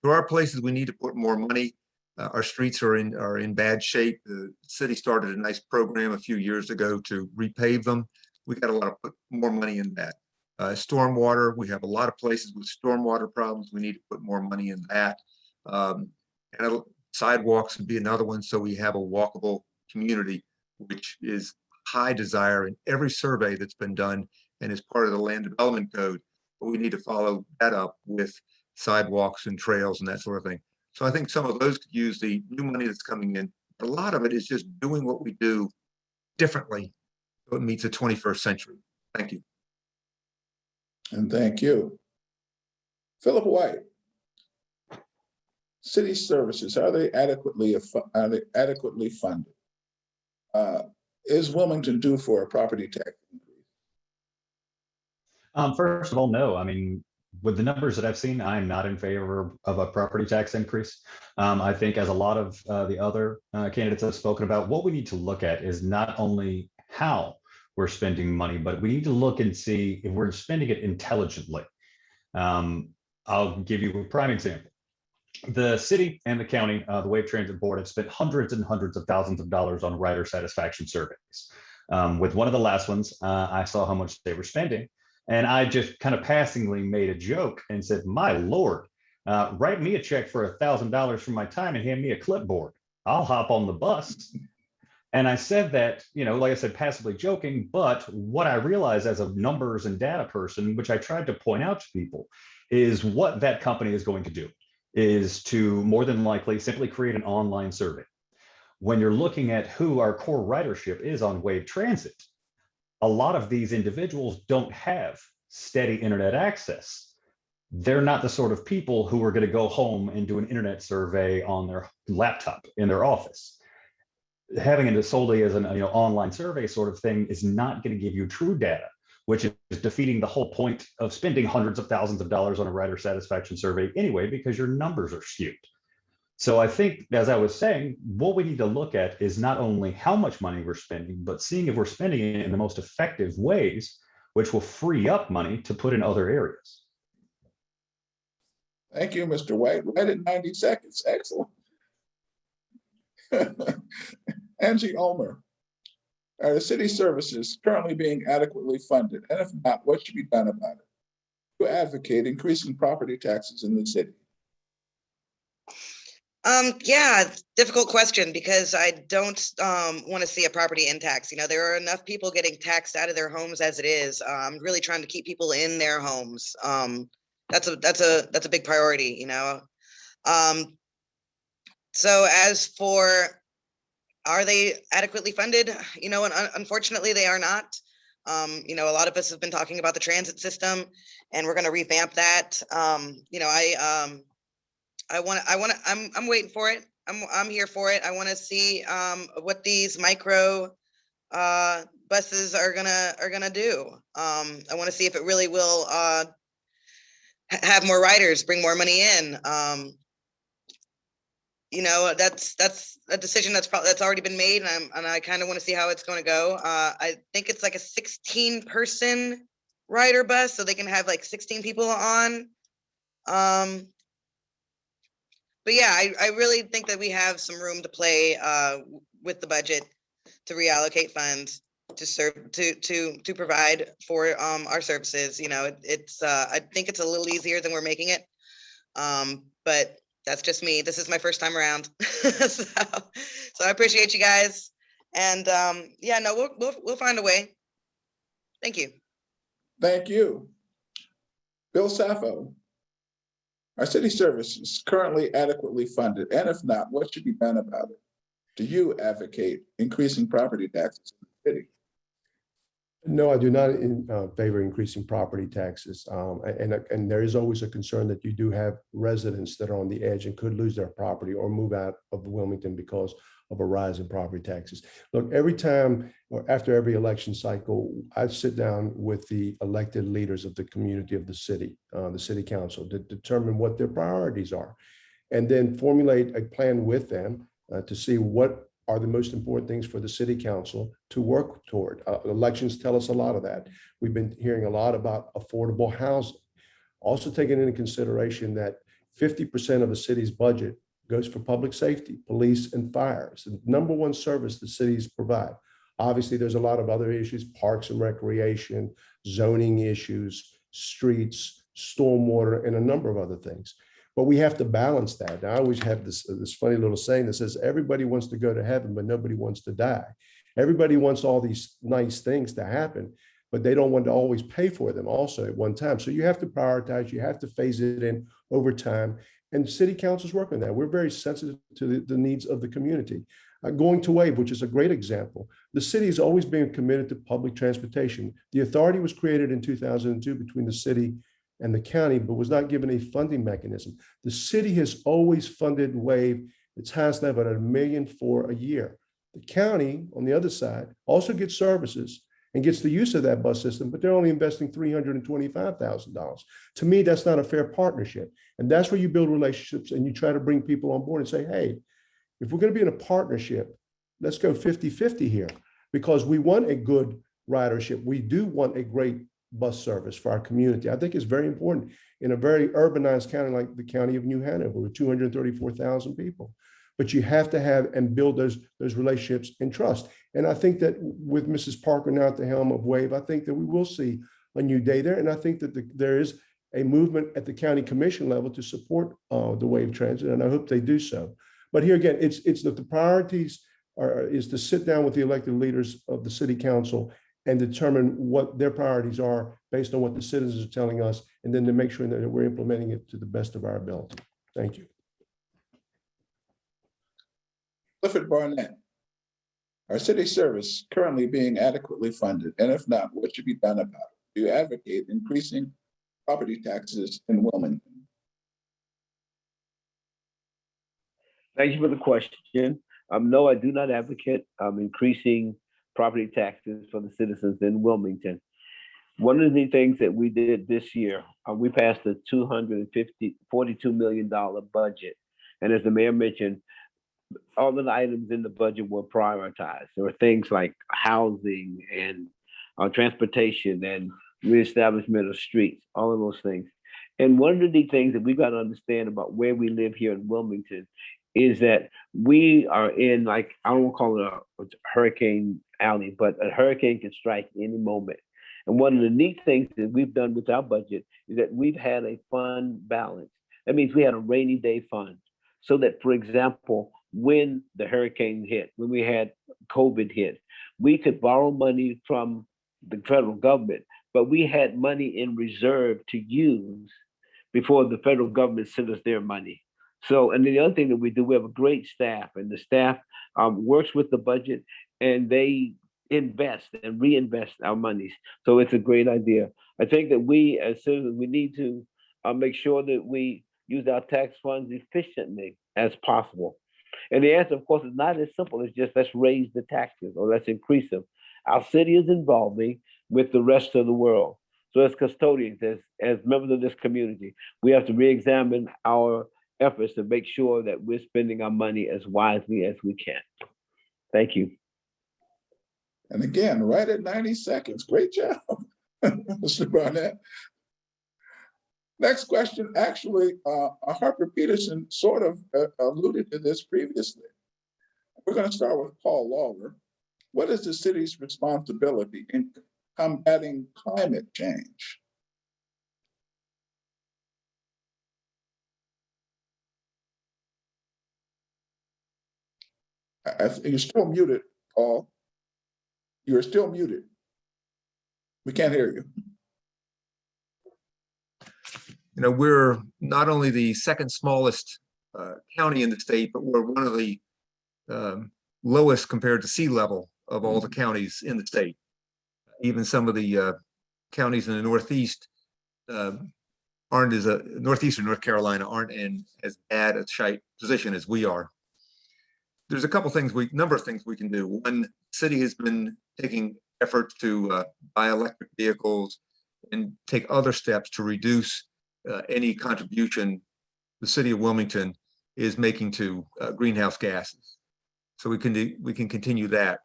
There are places we need to put more money. Our streets are in bad shape. The city started a nice program a few years ago to repave them. We got a lot of put more money in that. Stormwater, we have a lot of places with stormwater problems. We need to put more money in that. And sidewalks would be another one, so we have a walkable community, which is high desire in every survey that's been done and is part of the land development code. But we need to follow that up with sidewalks and trails and that sort of thing. So I think some of those could use the new money that's coming in. A lot of it is just doing what we do differently so it meets the 21st century. Thank you. And thank you. Philip White. City services, are they adequately funded? Is Wilmington due for a property tax increase? First of all, no. I mean, with the numbers that I've seen, I'm not in favor of a property tax increase. I think, as a lot of the other candidates have spoken about, what we need to look at is not only how we're spending money, but we need to look and see if we're spending it intelligently. I'll give you a prime example. The city and the county, the WAVE Transit Board, have spent hundreds and hundreds of thousands of dollars on rider satisfaction surveys. With one of the last ones, I saw how much they were spending, and I just kind of passingly made a joke and said, "My Lord, write me a check for $1,000 for my time and hand me a clipboard. I'll hop on the bus." And I said that, like I said, passively joking, but what I realized as a numbers and data person, which I tried to point out to people, is what that company is going to do is to more than likely simply create an online survey. When you're looking at who our core ridership is on WAVE Transit, a lot of these individuals don't have steady internet access. They're not the sort of people who are going to go home and do an internet survey on their laptop in their office. Having it solely as an online survey sort of thing is not going to give you true data, which is defeating the whole point of spending hundreds of thousands of dollars on a rider satisfaction survey anyway, because your numbers are skewed. So I think, as I was saying, what we need to look at is not only how much money we're spending, but seeing if we're spending it in the most effective ways, which will free up money to put in other areas. Thank you, Mr. White. Right at 90 seconds. Excellent. Angie Ulmer. Are the city services currently being adequately funded? And if not, what should be done about it? To advocate increasing property taxes in the city. Yeah, difficult question because I don't want to see a property in tax. You know, there are enough people getting taxed out of their homes as it is. I'm really trying to keep people in their homes. That's a big priority, you know. Um, so as for, are they adequately funded? You know, and unfortunately they are not. You know, a lot of us have been talking about the transit system and we're going to revamp that. You know, I'm waiting for it. I'm here for it. I want to see what these micro buses are gonna do. I want to see if it really will have more riders, bring more money in. You know, that's a decision that's already been made, and I kind of want to see how it's going to go. I think it's like a 16-person rider bus, so they can have like 16 people on. But yeah, I really think that we have some room to play with the budget to reallocate funds to serve to provide for our services. You know, it's I think it's a little easier than we're making it. But that's just me. This is my first time around. So I appreciate you guys. And yeah, no, we'll find a way. Thank you. Thank you. Bill Saffo. Our city service is currently adequately funded, and if not, what should be done about it? Do you advocate increasing property taxes in the city? No, I do not in favor increasing property taxes. And there is always a concern that you do have residents that are on the edge and could lose their property or move out of Wilmington because of a rise in property taxes. Look, every time or after every election cycle, I sit down with the elected leaders of the community of the city council, to determine what their priorities are, and then formulate a plan with them to see what are the most important things for the city council to work toward. Elections tell us a lot of that. We've been hearing a lot about affordable housing. Also taking into consideration that 50% of the city's budget goes for public safety, police and fire. It's the number one service the cities provide. Obviously, there's a lot of other issues, parks and recreation, zoning issues, streets, stormwater, and a number of other things. But we have to balance that. Now, I always have this funny little saying that says, everybody wants to go to heaven, but nobody wants to die. Everybody wants all these nice things to happen, but they don't want to always pay for them also at one time. So you have to prioritize, you have to phase it in over time. And city councils work on that. We're very sensitive to the needs of the community. Going to WAVE, which is a great example. The city has always been committed to public transportation. The authority was created in 2002 between the city and the county, but was not given a funding mechanism. The city has always funded WAVE, its highest level at $1 million for a year. The county, on the other side, also gets services and gets the use of that bus system, but they're only investing $325,000. To me, that's not a fair partnership. And that's where you build relationships and you try to bring people on board and say, hey, if we're going to be in a partnership, let's go 50-50 here, because we want a good ridership. We do want a great bus service for our community. I think it's very important in a very urbanized county like the county of New Hanover with 234,000 people. But you have to have and build those relationships and trust. And I think that with Mrs. Parker now at the helm of WAVE, I think that we will see a new day there. And I think that there is a movement at the county commission level to support the WAVE transit, and I hope they do so. But here again, it's that the priorities is to sit down with the elected leaders of the city council and determine what their priorities are based on what the citizens are telling us, and then to make sure that we're implementing it to the best of our ability. Thank you. Clifford Barnett. Our city service currently being adequately funded, and if not, what should be done about it? Do you advocate increasing property taxes in Wilmington? Thank you for the question. No, I do not advocate increasing property taxes for the citizens in Wilmington. One of the things that we did this year, we passed a $42 million budget. And as the mayor mentioned, all of the items in the budget were prioritized. There were things like housing and transportation and reestablishment of streets, all of those things. And one of the things that we've got to understand about where we live here in Wilmington is that we are in, like, I don't want to call it a hurricane alley, but a hurricane can strike any moment. And one of the neat things that we've done with our budget is that we've had a fund balance. That means we had a rainy day fund. so that, for example, when the hurricane hit, when we had COVID hit, we could borrow money from the federal government, but we had money in reserve to use before the federal government sent us their money. So, and then the other thing that we do, we have a great staff, and the staff works with the budget, and they invest and reinvest our monies. So it's a great idea. I think that we as citizens, we need to make sure that we use our tax funds efficiently as possible. And the answer, of course, is not as simple as just let's raise the taxes or let's increase them. Our city is involving with the rest of the world. So as custodians, as members of this community, we have to re-examine our efforts to make sure that we're spending our money as wisely as we can. Thank you. And again, right at 90 seconds. Great job, Mr. Barnett. Next question, actually, Harper Peterson sort of alluded to this previously. We're going to start with Paul Lawler. What is the city's responsibility in combating climate change? You're still muted, Paul. You're still muted. We can't hear you. You know, we're not only the second smallest county in the state, but we're one of the lowest compared to sea level of all the counties in the state. Even some of the counties in the Northeast aren't as Northeastern North Carolina aren't in as bad a position as we are. There's a number of things we can do. One, city has been taking efforts to buy electric vehicles and take other steps to reduce any contribution the city of Wilmington is making to greenhouse gases. So we can continue that.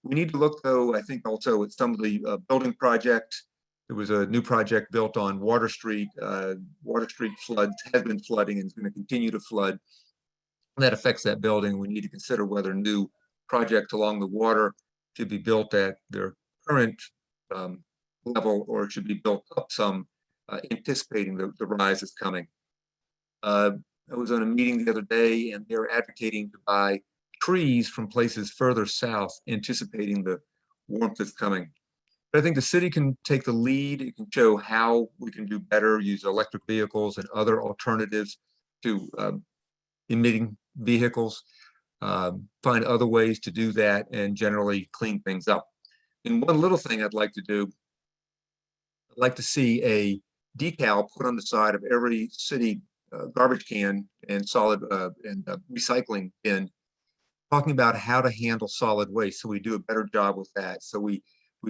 We need to look, though, I think also at some of the building projects. There was a new project built on Water Street. Water Street floods, has been flooding and is going to continue to flood. And that affects that building. We need to consider whether new projects along the water should be built at their current level or it should be built up some, anticipating the rise that's coming. I was on a meeting the other day and they're advocating to buy trees from places further south, anticipating the warmth that's coming. But I think the city can take the lead. It can show how we can do better, use electric vehicles and other alternatives to emitting vehicles, find other ways to do that and generally clean things up. And one little thing I'd like to do, I'd like to see a decal put on the side of every city garbage can and solid and recycling bin, talking about how to handle solid waste. So we do a better job with that. So we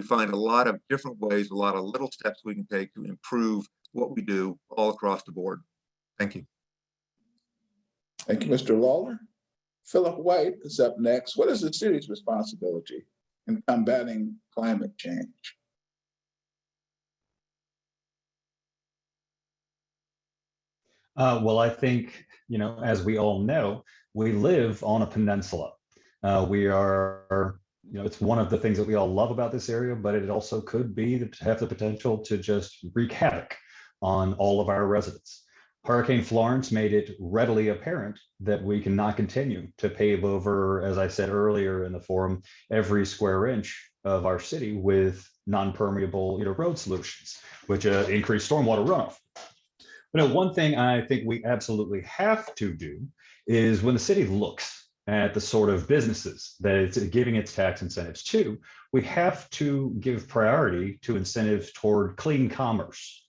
find a lot of different ways, a lot of little steps we can take to improve what we do all across the board. Thank you. Thank you, Mr. Lawler. Philip White is up next. What is the city's responsibility in combating climate change? Well, I think, as we all know, we live on a peninsula. We are, it's one of the things that we all love about this area, but it also could have the potential to just wreak havoc on all of our residents. Hurricane Florence made it readily apparent that we cannot continue to pave over, as I said earlier in the forum, every square inch of our city with non-permeable road solutions, which increase stormwater runoff. But one thing I think we absolutely have to do is when the city looks at the sort of businesses that it's giving its tax incentives to, we have to give priority to incentives toward clean commerce.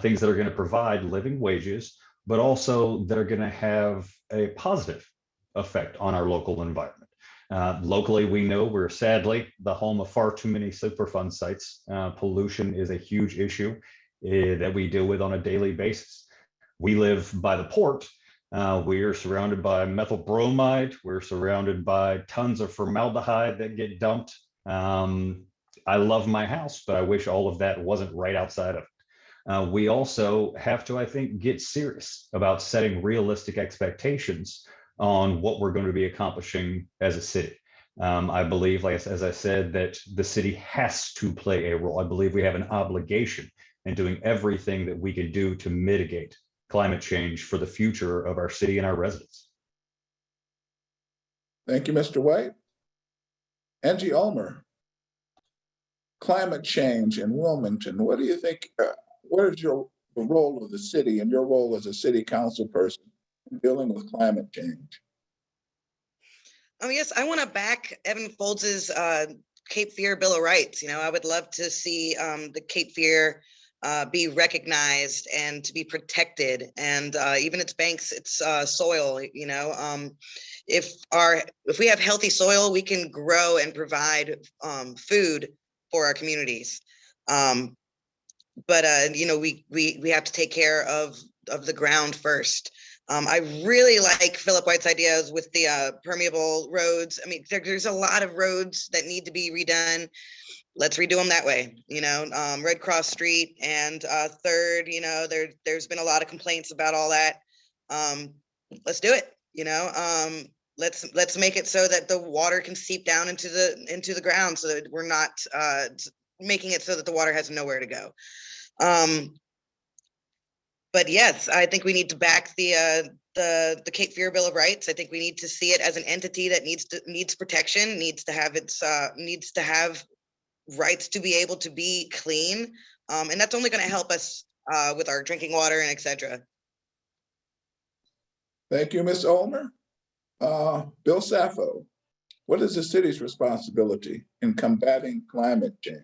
Things that are going to provide living wages, but also that are going to have a positive effect on our local environment. Locally, we know we're sadly the home of far too many Superfund sites. Pollution is a huge issue that we deal with on a daily basis. We live by the port. We are surrounded by methyl bromide. We're surrounded by tons of formaldehyde that get dumped. I love my house, but I wish all of that wasn't right outside of it. We also have to, I think, get serious about setting realistic expectations on what we're going to be accomplishing as a city. I believe, as I said, that the city has to play a role. I believe we have an obligation in doing everything that we can do to mitigate climate change for the future of our city and our residents. Thank you, Mr. White. Angie Ulmer, climate change in Wilmington. What do you think? What is the role of the city and your role as a city council person in dealing with climate change? Yes, I want to back Evan Folds's Cape Fear Bill of Rights. I would love to see the Cape Fear be recognized and to be protected, and even its banks, its soil. If we have healthy soil, we can grow and provide food for our communities. But we have to take care of the ground first. I really like Philip White's ideas with the permeable roads. I mean, there's a lot of roads that need to be redone. Let's redo them that way. Red Cross Street and Third. There's been a lot of complaints about all that. Let's do it. Let's make it so that the water can seep down into the ground, so that we're not making it so that the water has nowhere to go. But yes, I think we need to back the Cape Fear Bill of Rights. I think we need to see it as an entity that needs protection, needs to have rights to be able to be clean, and that's only going to help us with our drinking water and etc. Thank you, Ms. Ulmer. Bill Saffo, what is the city's responsibility in combating climate change?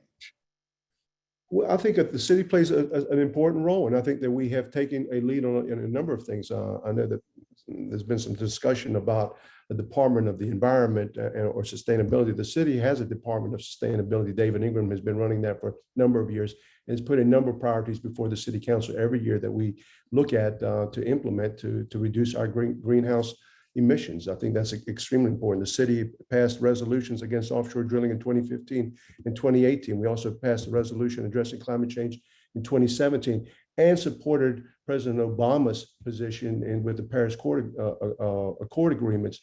Well, I think that the city plays an important role, and I think that we have taken a lead in a number of things. I know that there's been some discussion about the Department of the Environment or Sustainability. The city has a Department of Sustainability. David Ingram has been running that for a number of years, and has put a number of priorities before the city council every year that we look at to implement to reduce our greenhouse emissions. I think that's extremely important. The city passed resolutions against offshore drilling in 2015 and 2018. We also passed a resolution addressing climate change in 2017 and supported President Obama's position with the Paris Accord agreements,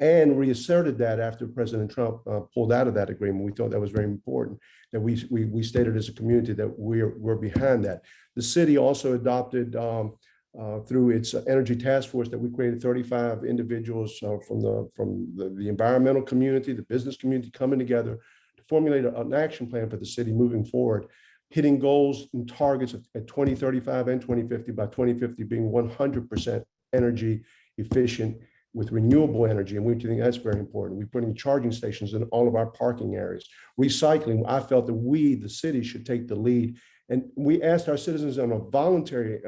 and reasserted that after President Trump pulled out of that agreement. We thought that was very important, that we stated as a community that we're behind that. The city also adopted through its energy task force that we created 35 individuals from the environmental community, the business community, coming together to formulate an action plan for the city moving forward, hitting goals and targets at 2035 and 2050, by 2050 being 100% energy efficient with renewable energy. And we think that's very important. We're putting charging stations in all of our parking areas. Recycling, I felt that we, the city, should take the lead. And we asked our citizens on a voluntarily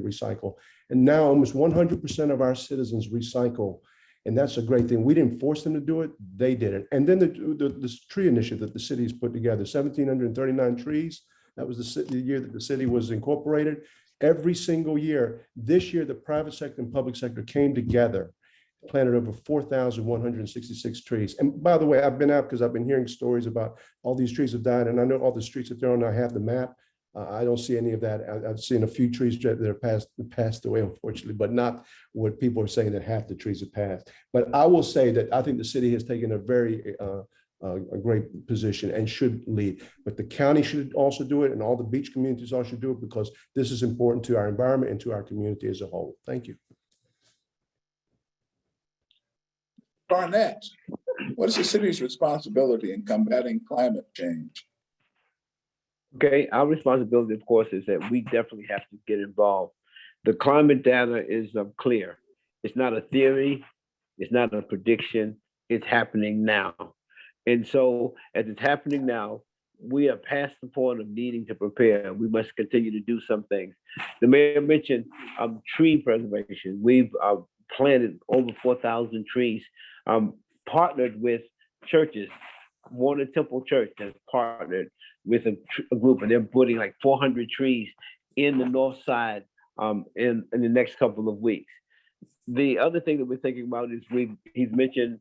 recycle. And now almost 100% of our citizens recycle. And that's a great thing. We didn't force them to do it. They did it. And then the tree initiative that the city's put together, 1,739 trees. That was the year that the city was incorporated. Every single year, this year, the private sector and public sector came together, planted over 4,166 trees. And by the way, I've been out because I've been hearing stories about all these trees have died. And I know all the streets that they're on, I have the map. I don't see any of that. I've seen a few trees that are passed away, unfortunately, but not what people are saying that half the trees have passed. But I will say that I think the city has taken a very a great position and should lead. But the county should also do it, and all the beach communities also should do it, because this is important to our environment and to our community as a whole. Thank you. Barnett, what is the city's responsibility in combating climate change? Okay, our responsibility, of course, is that we definitely have to get involved. The climate data is clear. It's not a theory. It's not a prediction. It's happening now. And so as it's happening now, we are past the point of needing to prepare. We must continue to do some things. The mayor mentioned tree preservation. We've planted over 4,000 trees, partnered with churches. Warner Temple Church has partnered with a group, and they're putting like 400 trees in the north side in the next couple of weeks. The other thing that we're thinking about is he's mentioned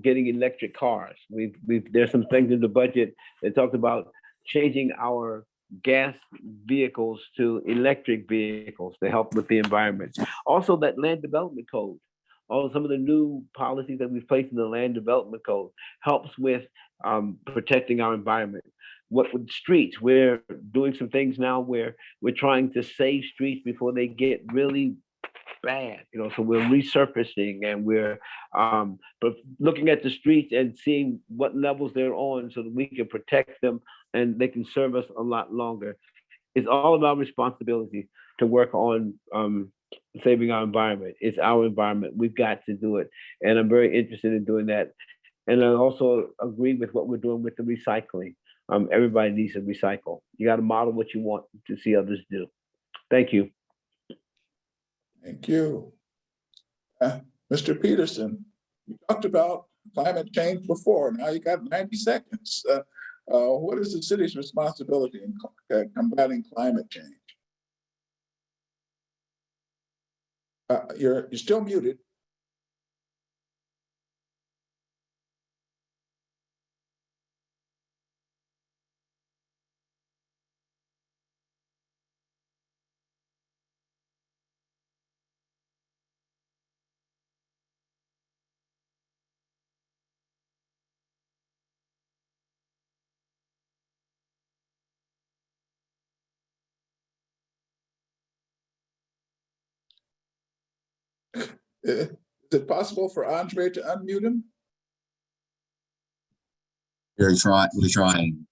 getting electric cars. There's some things in the budget that talked about changing our gas vehicles to electric vehicles to help with the environment. Also, that land development code. Some of the new policies that we've placed in the land development code helps with protecting our environment. What with streets, we're doing some things now where we're trying to save streets before they get really bad, so we're resurfacing and we're but looking at the streets and seeing what levels they're on so that we can protect them and they can serve us a lot longer. It's all about responsibility to work on saving our environment. It's our environment. We've got to do it. And I'm very interested in doing that. And I also agree with what we're doing with the recycling. Everybody needs to recycle. You got to model what you want to see others do. Thank you. Thank you. Mr. Peterson, you talked about climate change before. Now you got 90 seconds. What is the city's responsibility in combating climate change? You're still muted. Is it possible for Andre to unmute him? We're trying.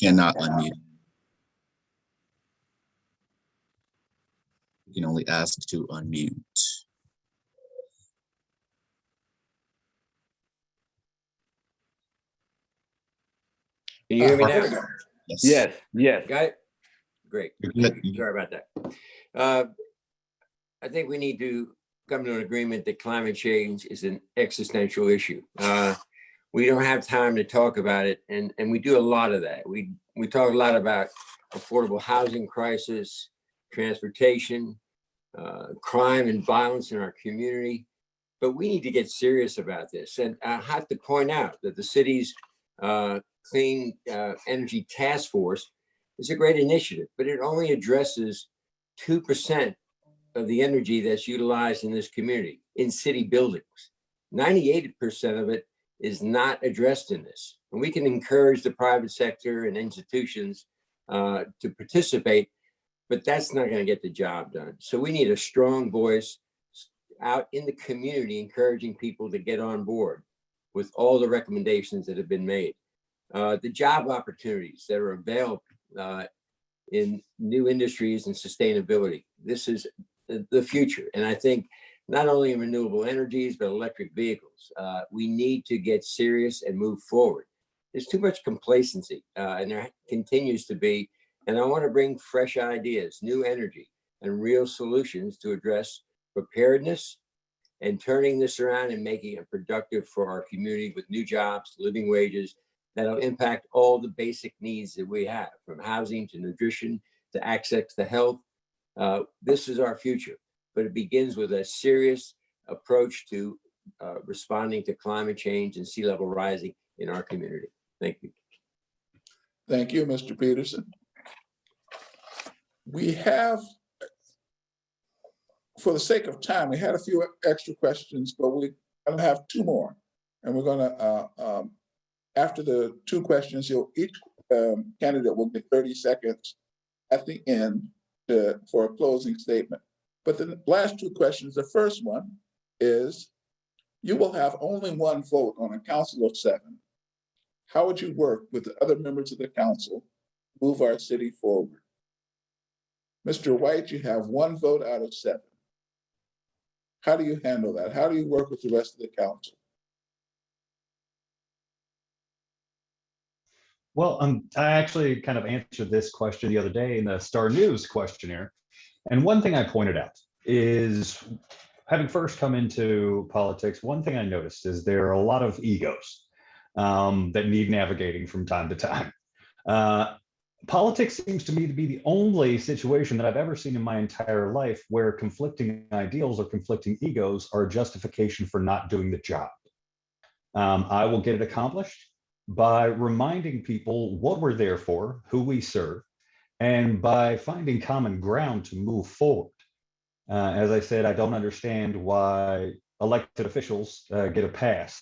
Cannot unmute. You can only ask to unmute. Can you hear me There we now? go. Yes, yes. Got it? Great. You're good. Sorry about that. I think we need to come to an agreement that climate change is an existential issue. We don't have time to talk about it, and we do a lot of that. We talk a lot about affordable housing crisis, transportation, crime and violence in our community, but we need to get serious about this. And I have to point out that the city's Clean Energy Task Force is a great initiative, but it only addresses 2% of the energy that's utilized in this community in city buildings. 98% of it is not addressed in this. And we can encourage the private sector and institutions to participate, but that's not going to get the job done. So we need a strong voice out in the community, encouraging people to get on board with all the recommendations that have been made. The job opportunities that are available in new industries and sustainability. This is the future. And I think not only in renewable energies, but electric vehicles, we need to get serious and move forward. There's too much complacency, and there continues to be. And I want to bring fresh ideas, new energy, and real solutions to address preparedness and turning this around and making it productive for our community with new jobs, living wages, that'll impact all the basic needs that we have, from housing to nutrition to access to health. This is our future, but it begins with a serious approach to responding to climate change and sea level rising in our community. Thank you. Thank you, Mr. Peterson. We have, for the sake of time, we had a few extra questions, but we're gonna have two more. And we're gonna, after the two questions, each candidate will get 30 seconds at the end for a closing statement. But the last two questions, the first one is, you will have only one vote on a council of 7. How would you work with the other members of the council to move our city forward? Mr. White, you have 1 vote out of 7. How do you handle that? How do you work with the rest of the council? Well, I actually kind of answered this question the other day in the Star News questionnaire. And one thing I pointed out is, having first come into politics, one thing I noticed is there are a lot of egos that need navigating from time to time. Politics seems to me to be the only situation that I've ever seen in my entire life where conflicting ideals or conflicting egos are a justification for not doing the job. I will get it accomplished by reminding people what we're there for, who we serve, and by finding common ground to move forward. As I said, I don't understand why elected officials get a pass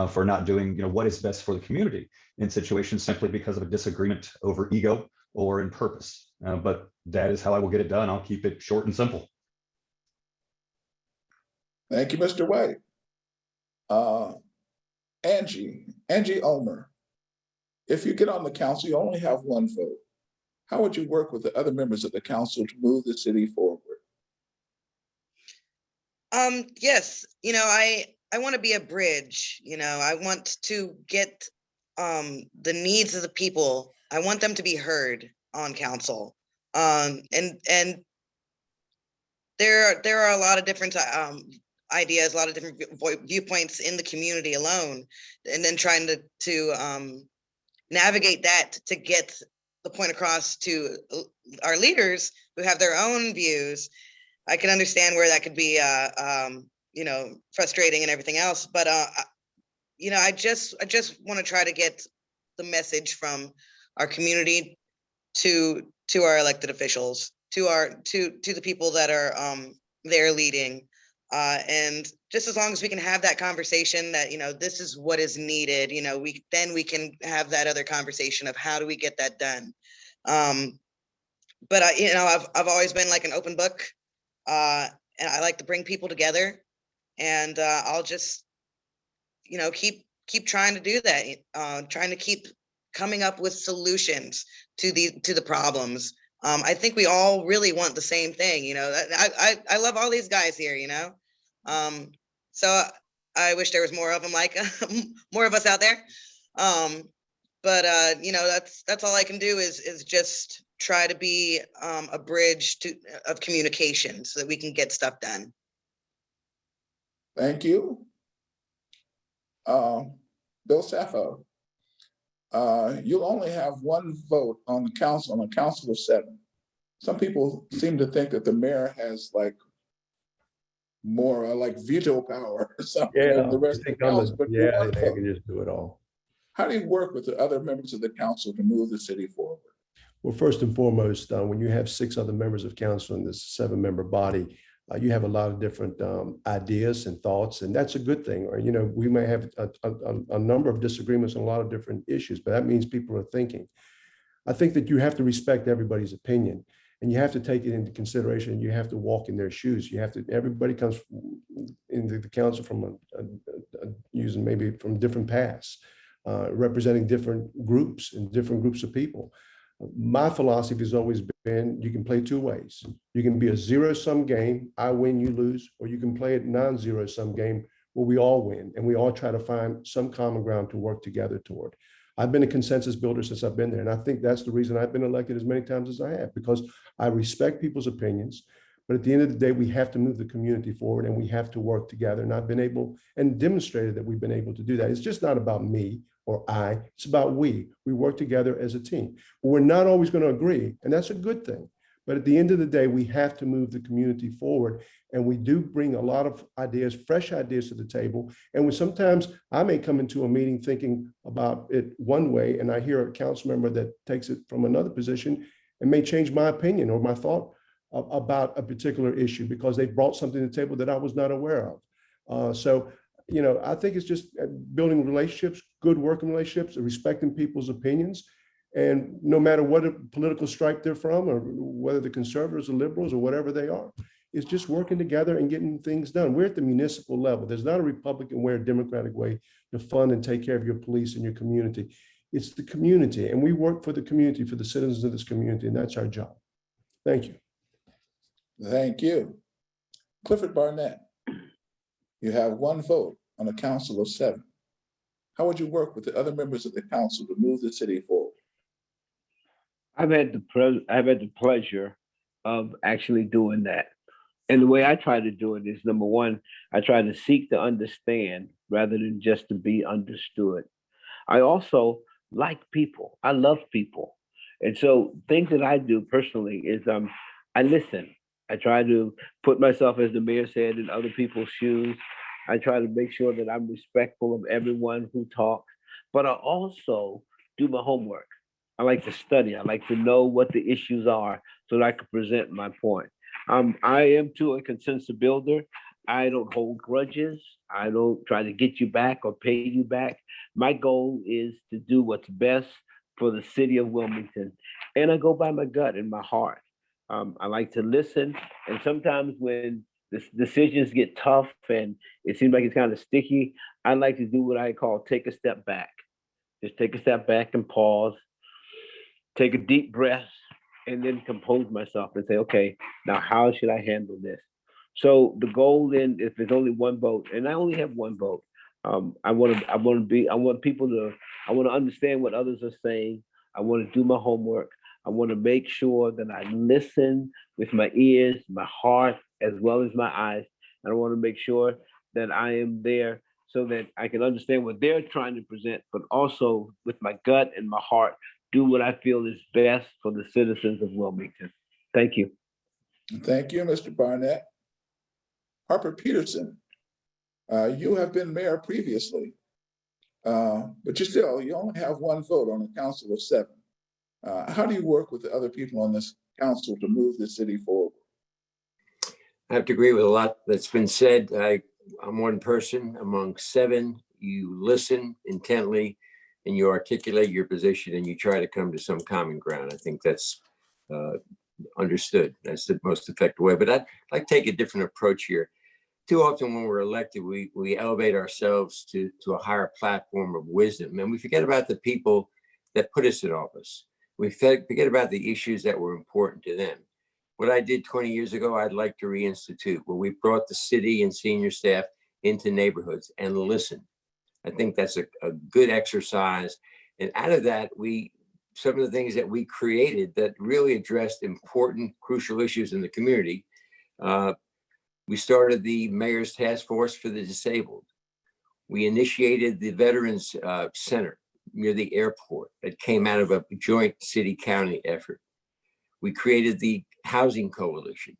for not doing what is best for the community in situations simply because of a disagreement over ego or in purpose. But that is how I will get it done. I'll keep it short and simple. Thank you, Mr. White. Angie Ulmer, if you get on the council, you only have one vote. How would you work with the other members of the council to move the city forward? Yes, I want to be a bridge, I want to get the needs of the people. I want them to be heard on council. And there are a lot of different ideas, a lot of different viewpoints in the community alone, and then trying to navigate that to get the point across to our leaders who have their own views. I can understand where that could be, frustrating and everything else. But, I just want to try to get the message from our community to our elected officials, to the people that are there leading. And just as long as we can have that conversation that, this is what is needed, we can have that other conversation of how do we get that done. But I've always been like an open book. And I like to bring people together, and I'll just, keep trying to do that, trying to keep coming up with solutions to the problems. I think we all really want the same thing, I love all these guys here, so I wish there was more of them, like more of us out there. But that's all I can do is just try to be a bridge of communication so that we can get stuff done. Thank you. Bill Saffo, you'll only have one vote on the council, on a council of 7. Some people seem to think that the mayor has more like veto power or something than the rest of the council, but you're one they vote. can just do it all. How do you work with the other members of the council to move the city forward? Well, first and foremost, when you have 6 other members of council in this 7-member body, you have a lot of different ideas and thoughts, and that's a good thing. Or, we may have a number of disagreements on a lot of different issues, but that means people are thinking. I think that you have to respect everybody's opinion, and you have to take it into consideration. You have to walk in their shoes. Everybody comes into the council from using maybe from different paths, representing different groups and different groups of people. My philosophy has always been, you can play 2 ways. You can be a zero-sum game, I win, you lose, or you can play a non-zero-sum game where we all win and we all try to find some common ground to work together toward. I've been a consensus builder since I've been there, and I think that's the reason I've been elected as many times as I have, because I respect people's opinions. But at the end of the day, we have to move the community forward and we have to work together. And I've been able and demonstrated that we've been able to do that. It's just not about me or I, it's about we. We work together as a team. But we're not always going to agree, and that's a good thing. But at the end of the day, we have to move the community forward. And we do bring a lot of ideas, fresh ideas to the table. And sometimes I may come into a meeting thinking about it one way, and I hear a council member that takes it from another position and may change my opinion or my thought about a particular issue because they brought something to the table that I was not aware of. So I think it's just building relationships, good working relationships, respecting people's opinions. And no matter what political stripe they're from, or whether the conservatives or liberals or whatever they are, it's just working together and getting things done. We're at the municipal level. There's not a Republican way or Democratic way to fund and take care of your police and your community. It's the community, and we work for the community, for the citizens of this community, and that's our job. Thank you. Thank you. Clifford Barnett, you have one vote on a council of 7. How would you work with the other members of the council to move the city forward? I've had the pleasure of actually doing that. And the way I try to do it is, number one, I try to seek to understand rather than just to be understood. I also like people. I love people. And so things that I do personally is I listen. I try to put myself, as the mayor said, in other people's shoes. I try to make sure that I'm respectful of everyone who talks, but I also do my homework. I like to study. I like to know what the issues are so that I can present my point. I am too a consensus builder. I don't hold grudges. I don't try to get you back or pay you back. My goal is to do what's best for the city of Wilmington. and I go by my gut and my heart. I like to listen, and sometimes when the decisions get tough and it seems like it's kind of sticky, I like to do what I call take a step back. Just take a step back and pause, take a deep breath, and then compose myself and say, okay, now how should I handle this? So the goal then, if there's only one vote, and I only have one vote, I want people to, I want to understand what others are saying. I want to do my homework. I want to make sure that I listen with my ears, my heart, as well as my eyes. And I want to make sure that I am there so that I can understand what they're trying to present, but also with my gut and my heart, do what I feel is best for the citizens of Wilmington. Thank you. Thank you, Mr. Barnett. Harper Peterson, you have been mayor previously, but you only have one vote on a council of 7. How do you work with the other people on this council to move the city forward? I have to agree with a lot that's been said. I'm one person among 7. You listen intently and you articulate your position and you try to come to some common ground. I think that's understood. That's the most effective way. But I'd like to take a different approach here. Too often when we're elected, we elevate ourselves to a higher platform of wisdom, and we forget about the people that put us in office. We forget about the issues that were important to them. What I did 20 years ago, I'd like to reinstitute, where we brought the city and senior staff into neighborhoods and listened. I think that's a good exercise. And out of that, some of the things that we created that really addressed important, crucial issues in the community. We started the Mayor's Task Force for the Disabled. We initiated the Veterans Center near the airport that came out of a joint city-county effort. We created the Housing Coalition.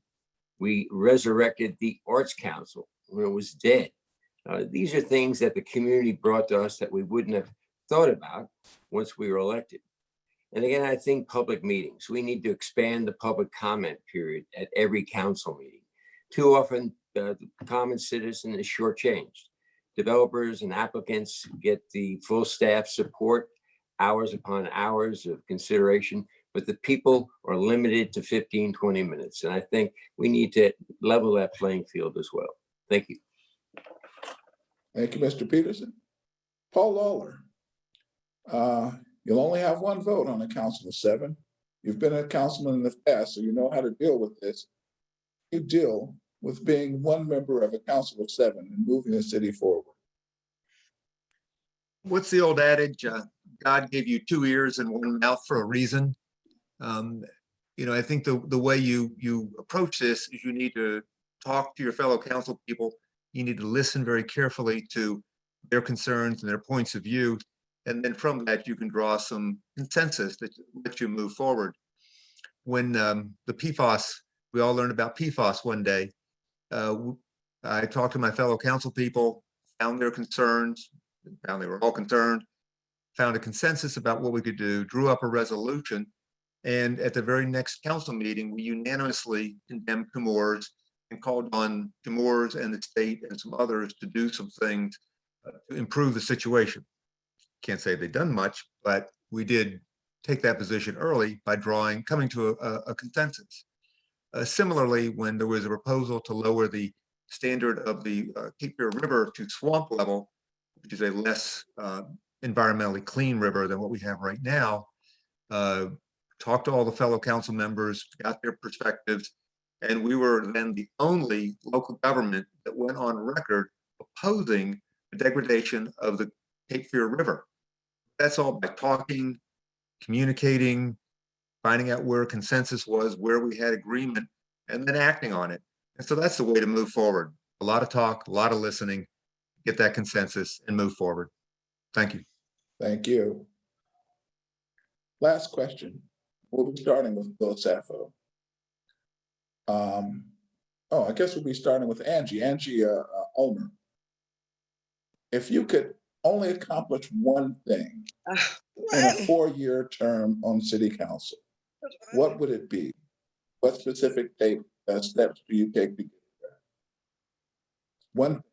We resurrected the Arts Council when it was dead. These are things that the community brought to us that we wouldn't have thought about once we were elected. And again, I think public meetings. We need to expand the public comment period at every council meeting. Too often, the common citizen is shortchanged. Developers and applicants get the full staff support, hours upon hours of consideration, but the people are limited to 15, 20 minutes. And I think we need to level that playing field as well. Thank you. Thank you, Mr. Peterson. Paul Lawler, you'll only have one vote on a council of 7. You've been a councilman in the past, so you know how to deal with this. You deal with being one member of a council of 7 and moving the city forward. What's the old adage? God gave you 2 ears and 1 mouth for a reason. I think the way you approach this is you need to talk to your fellow council people. You need to listen very carefully to their concerns and their points of view. And then from that, you can draw some consensus that lets you move forward. When the PFAS, we all learned about PFAS one day. I talked to my fellow council people, found their concerns, found they were all concerned, found a consensus about what we could do, drew up a resolution. And at the very next council meeting, we unanimously condemned Chemours and called on Chemours and the state and some others to do some things to improve the situation. Can't say they've done much, but we did take that position early by coming to a consensus. Similarly, when there was a proposal to lower the standard of the Cape Fear River to swamp level, which is a less environmentally clean river than what we have right now, talked to all the fellow council members, got their perspectives, and we were then the only local government that went on record opposing the degradation of the Cape Fear River. That's all by talking, communicating, finding out where consensus was, where we had agreement, and then acting on it. And so that's the way to move forward. A lot of talk, a lot of listening, get that consensus and move forward. Thank you. Thank you. Last question. We'll be starting with Bill Sappho. I guess we'll be starting with Angie Ulmer. If you could only accomplish one thing in a 4-year term on city council, what would it be? What specific steps do you take to get there? One.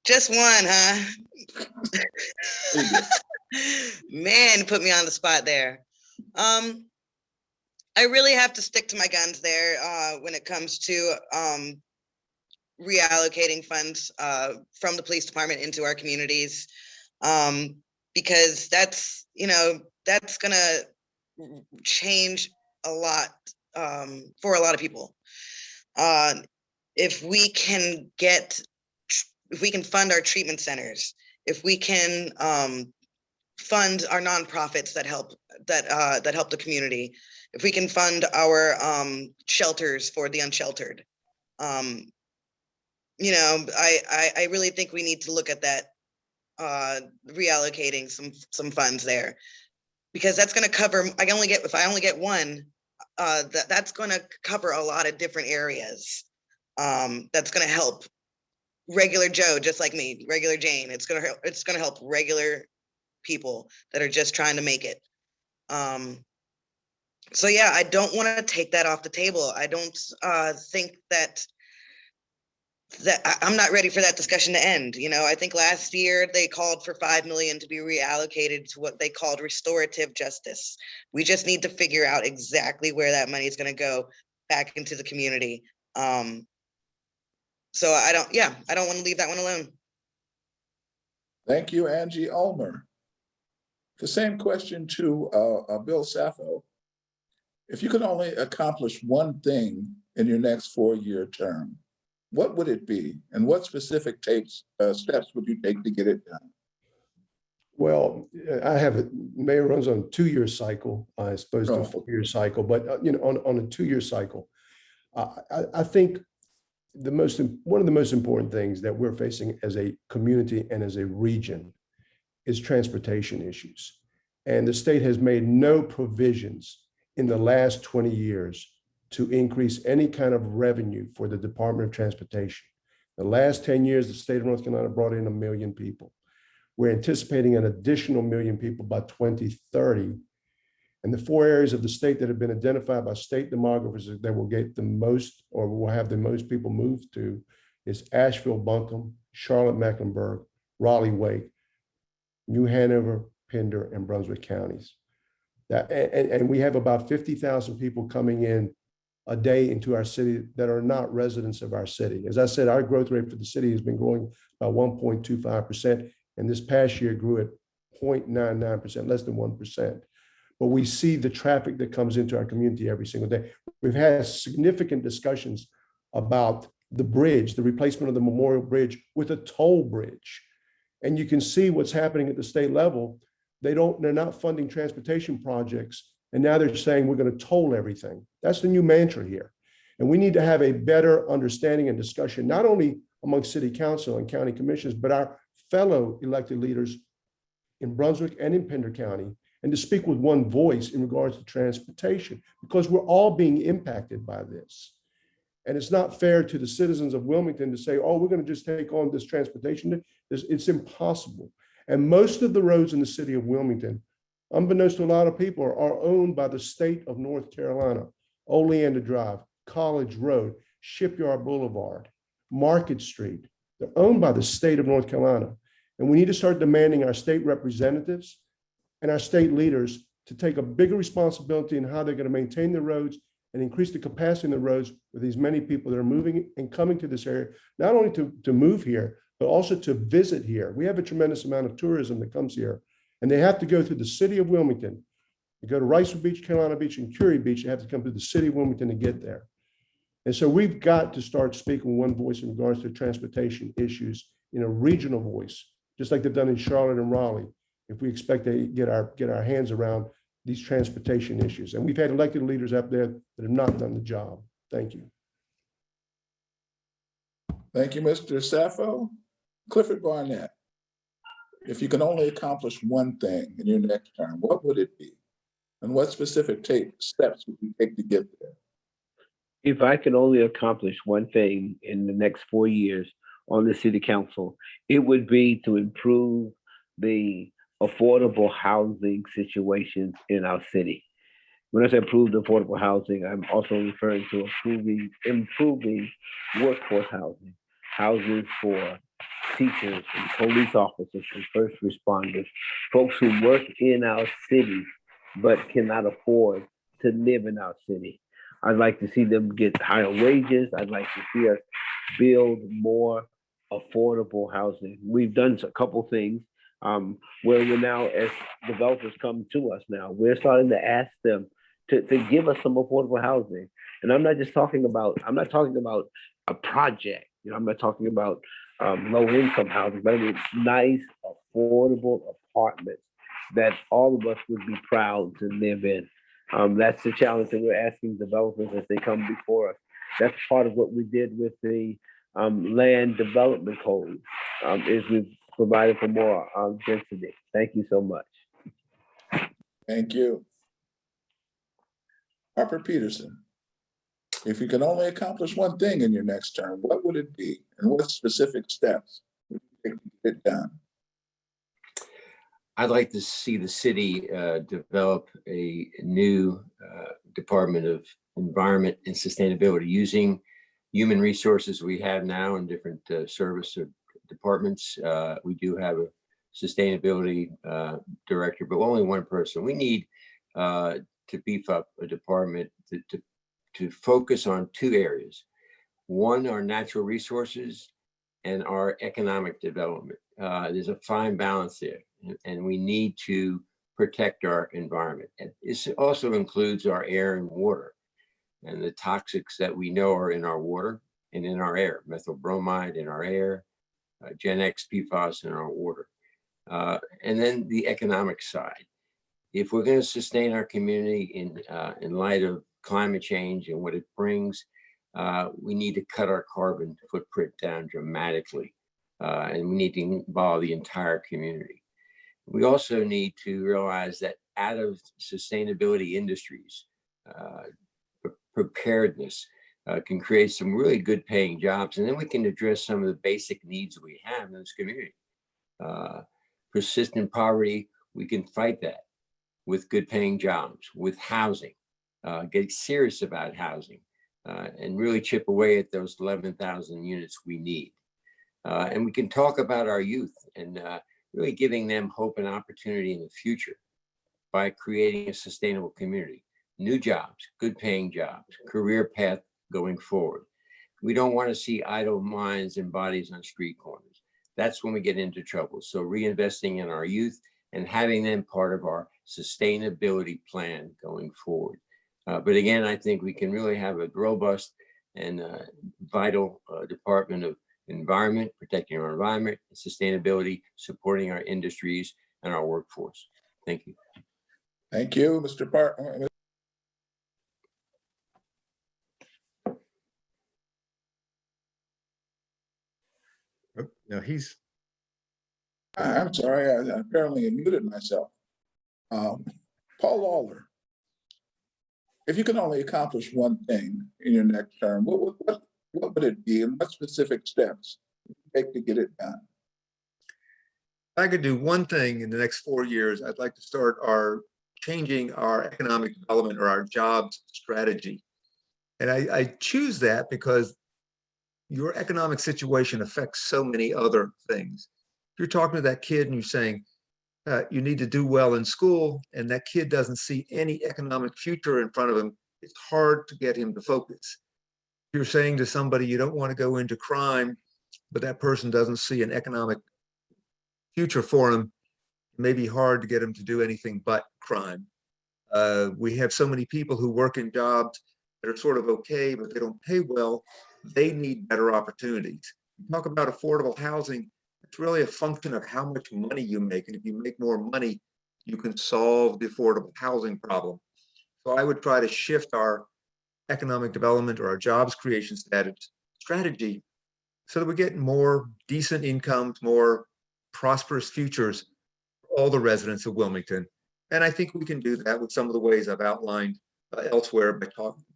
Just one, huh? Man, put me on the spot there. I really have to stick to my guns there when it comes to reallocating funds from the police department into our communities, because that's, that's gonna change a lot for a lot of people. If we can fund our treatment centers, if we can fund our nonprofits that help the community, if we can fund our shelters for the unsheltered, I really think we need to look at that, reallocating some funds there, because that's going to cover. If I only get one, that's going to cover a lot of different areas. That's going to help regular Joe, just like me, regular Jane. It's going to help regular people that are just trying to make it. So yeah, I don't want to take that off the table. I don't think that I'm not ready for that discussion to end. I think last year they called for $5 million to be reallocated to what they called restorative justice. We just need to figure out exactly where that money is going to go back into the community. So I don't want to leave that one alone. Thank you, Angie Ulmer. The same question to Bill Saffo. If you could only accomplish one thing in your next 4-year term, what would it be? And what specific steps would you take to get it done? Well, mayor runs on a 2-year cycle, as opposed to a 4-year cycle, but on a 2-year cycle, I think one of the most important things that we're facing as a community and as a region is transportation issues. And the state has made no provisions in the last 20 years to increase any kind of revenue for the Department of Transportation. The last 10 years, the state of North Carolina brought in 1 million people. We're anticipating an additional 1 million people by 2030. And the 4 areas of the state that have been identified by state demographers that will get the most, or will have the most people moved to, is Asheville, Buncombe, Charlotte, Mecklenburg, Raleigh, Wake, New Hanover, Pender, and Brunswick counties. And we have about 50,000 people coming in a day into our city that are not residents of our city. As I said, our growth rate for the city has been growing by 1.25%, and this past year grew at 0.99%, less than 1%. But we see the traffic that comes into our community every single day. We've had significant discussions about the bridge, the replacement of the Memorial Bridge with a toll bridge. And you can see what's happening at the state level. They're not funding transportation projects. And now they're saying we're going to toll everything. That's the new mantra here. And we need to have a better understanding and discussion, not only among city council and county commissions, but our fellow elected leaders in Brunswick and in Pender County, and to speak with one voice in regards to transportation, because we're all being impacted by this. And it's not fair to the citizens of Wilmington to say, oh, we're going to just take on this transportation. It's impossible. And most of the roads in the city of Wilmington, unbeknownst to a lot of people, are owned by the state of North Carolina. Oleander Drive, College Road, Shipyard Boulevard, Market Street. They're owned by the state of North Carolina. And we need to start demanding our state representatives and our state leaders to take a bigger responsibility in how they're going to maintain the roads and increase the capacity in the roads with these many people that are moving and coming to this area, not only to move here, but also to visit here. We have a tremendous amount of tourism that comes here, and they have to go through the city of Wilmington. You go to Riceville Beach, Carolina Beach, and Curie Beach, you have to come through the city of Wilmington to get there. And so we've got to start speaking one voice in regards to transportation issues in a regional voice, just like they've done in Charlotte and Raleigh, if we expect to get our hands around these transportation issues. And we've had elected leaders up there that have not done the job. Thank you. Thank you, Mr. Saffo. Clifford Barnett, if you can only accomplish one thing in your next term, what would it be? And what specific steps would you take to get there? If I could only accomplish one thing in the next 4 years on the city council, it would be to improve the affordable housing situations in our city. When I say improve the affordable housing, I'm also referring to improving workforce housing, housing for teachers and police officers and first responders, folks who work in our city but cannot afford to live in our city. I'd like to see them get higher wages. I'd like to see us build more affordable housing. We've done a couple things where we're now, as developers come to us now, we're starting to ask them to give us some affordable housing. And I'm not talking about a project. I'm not talking about low income housing, but I mean nice, affordable apartments that all of us would be proud to live in. That's the challenge that we're asking developers as they come before us. That's part of what we did with the land development code, is we've provided for more density. Thank you so much. Thank you. Harper Peterson, if you could only accomplish one thing in your next term, what would it be? And what specific steps would you take to get it done? I'd like to see the city develop a new Department of Environment and Sustainability using human resources we have now in different service departments. We do have a sustainability director, but only one person. We need to beef up a department to focus on two areas. One, our natural resources and our economic development. There's a fine balance there, and we need to protect our environment. And this also includes our air and water and the toxics that we know are in our water and in our air, methyl bromide in our air, Gen X PFAS in our water. And then the economic side. If we're going to sustain our community in light of climate change and what it brings, we need to cut our carbon footprint down dramatically. And we need to involve the entire community. We also need to realize that out of sustainability industries, preparedness can create some really good paying jobs. And then we can address some of the basic needs we have in this community. Persistent poverty, we can fight that with good paying jobs, with housing, get serious about housing, and really chip away at those 11,000 units we need. And we can talk about our youth and really giving them hope and opportunity in the future by creating a sustainable community, new jobs, good paying jobs, career path going forward. We don't want to see idle minds and bodies on street corners. That's when we get into trouble. So reinvesting in our youth and having them part of our sustainability plan going forward. But again, I think we can really have a robust and vital Department of Environment, protecting our environment, and sustainability, supporting our industries and our workforce. Thank you. Thank you, Mr. Park. No, he's, I'm sorry, I apparently muted myself. Paul Lawler, if you can only accomplish one thing in your next term, what would it be, and what specific steps would you take to get it done? If I could do one thing in the next 4 years, I'd like to start changing our economic development or our jobs strategy. And I choose that because your economic situation affects so many other things. If you're talking to that kid and you're saying, you need to do well in school, and that kid doesn't see any economic future in front of him, it's hard to get him to focus. If you're saying to somebody you don't want to go into crime, but that person doesn't see an economic future for him, it may be hard to get him to do anything but crime. We have so many people who work in jobs that are sort of okay, but they don't pay well. They need better opportunities. Talk about affordable housing. It's really a function of how much money you make. And if you make more money, you can solve the affordable housing problem. So I would try to shift our economic development or our jobs creation strategy so that we get more decent incomes, more prosperous futures for all the residents of Wilmington. And I think we can do that with some of the ways I've outlined elsewhere by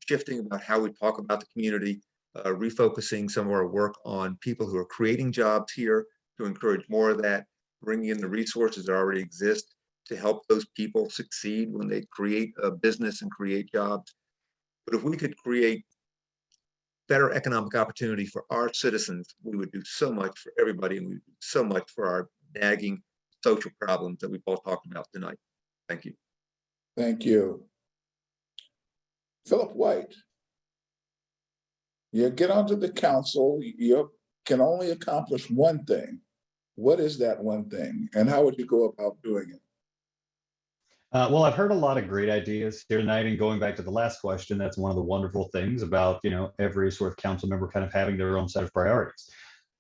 shifting about how we talk about the community, refocusing some of our work on people who are creating jobs here to encourage more of that, bringing in the resources that already exist to help those people succeed when they create a business and create jobs. But if we could create better economic opportunity for our citizens, we would do so much for everybody, and we would do so much for our nagging social problems that we've all talked about tonight. Thank you. Thank you. Philip White. You get onto the council, you can only accomplish one thing. What is that one thing, and how would you go about doing it? Well, I've heard a lot of great ideas here tonight, and going back to the last question, that's one of the wonderful things about, every sort of council member kind of having their own set of priorities.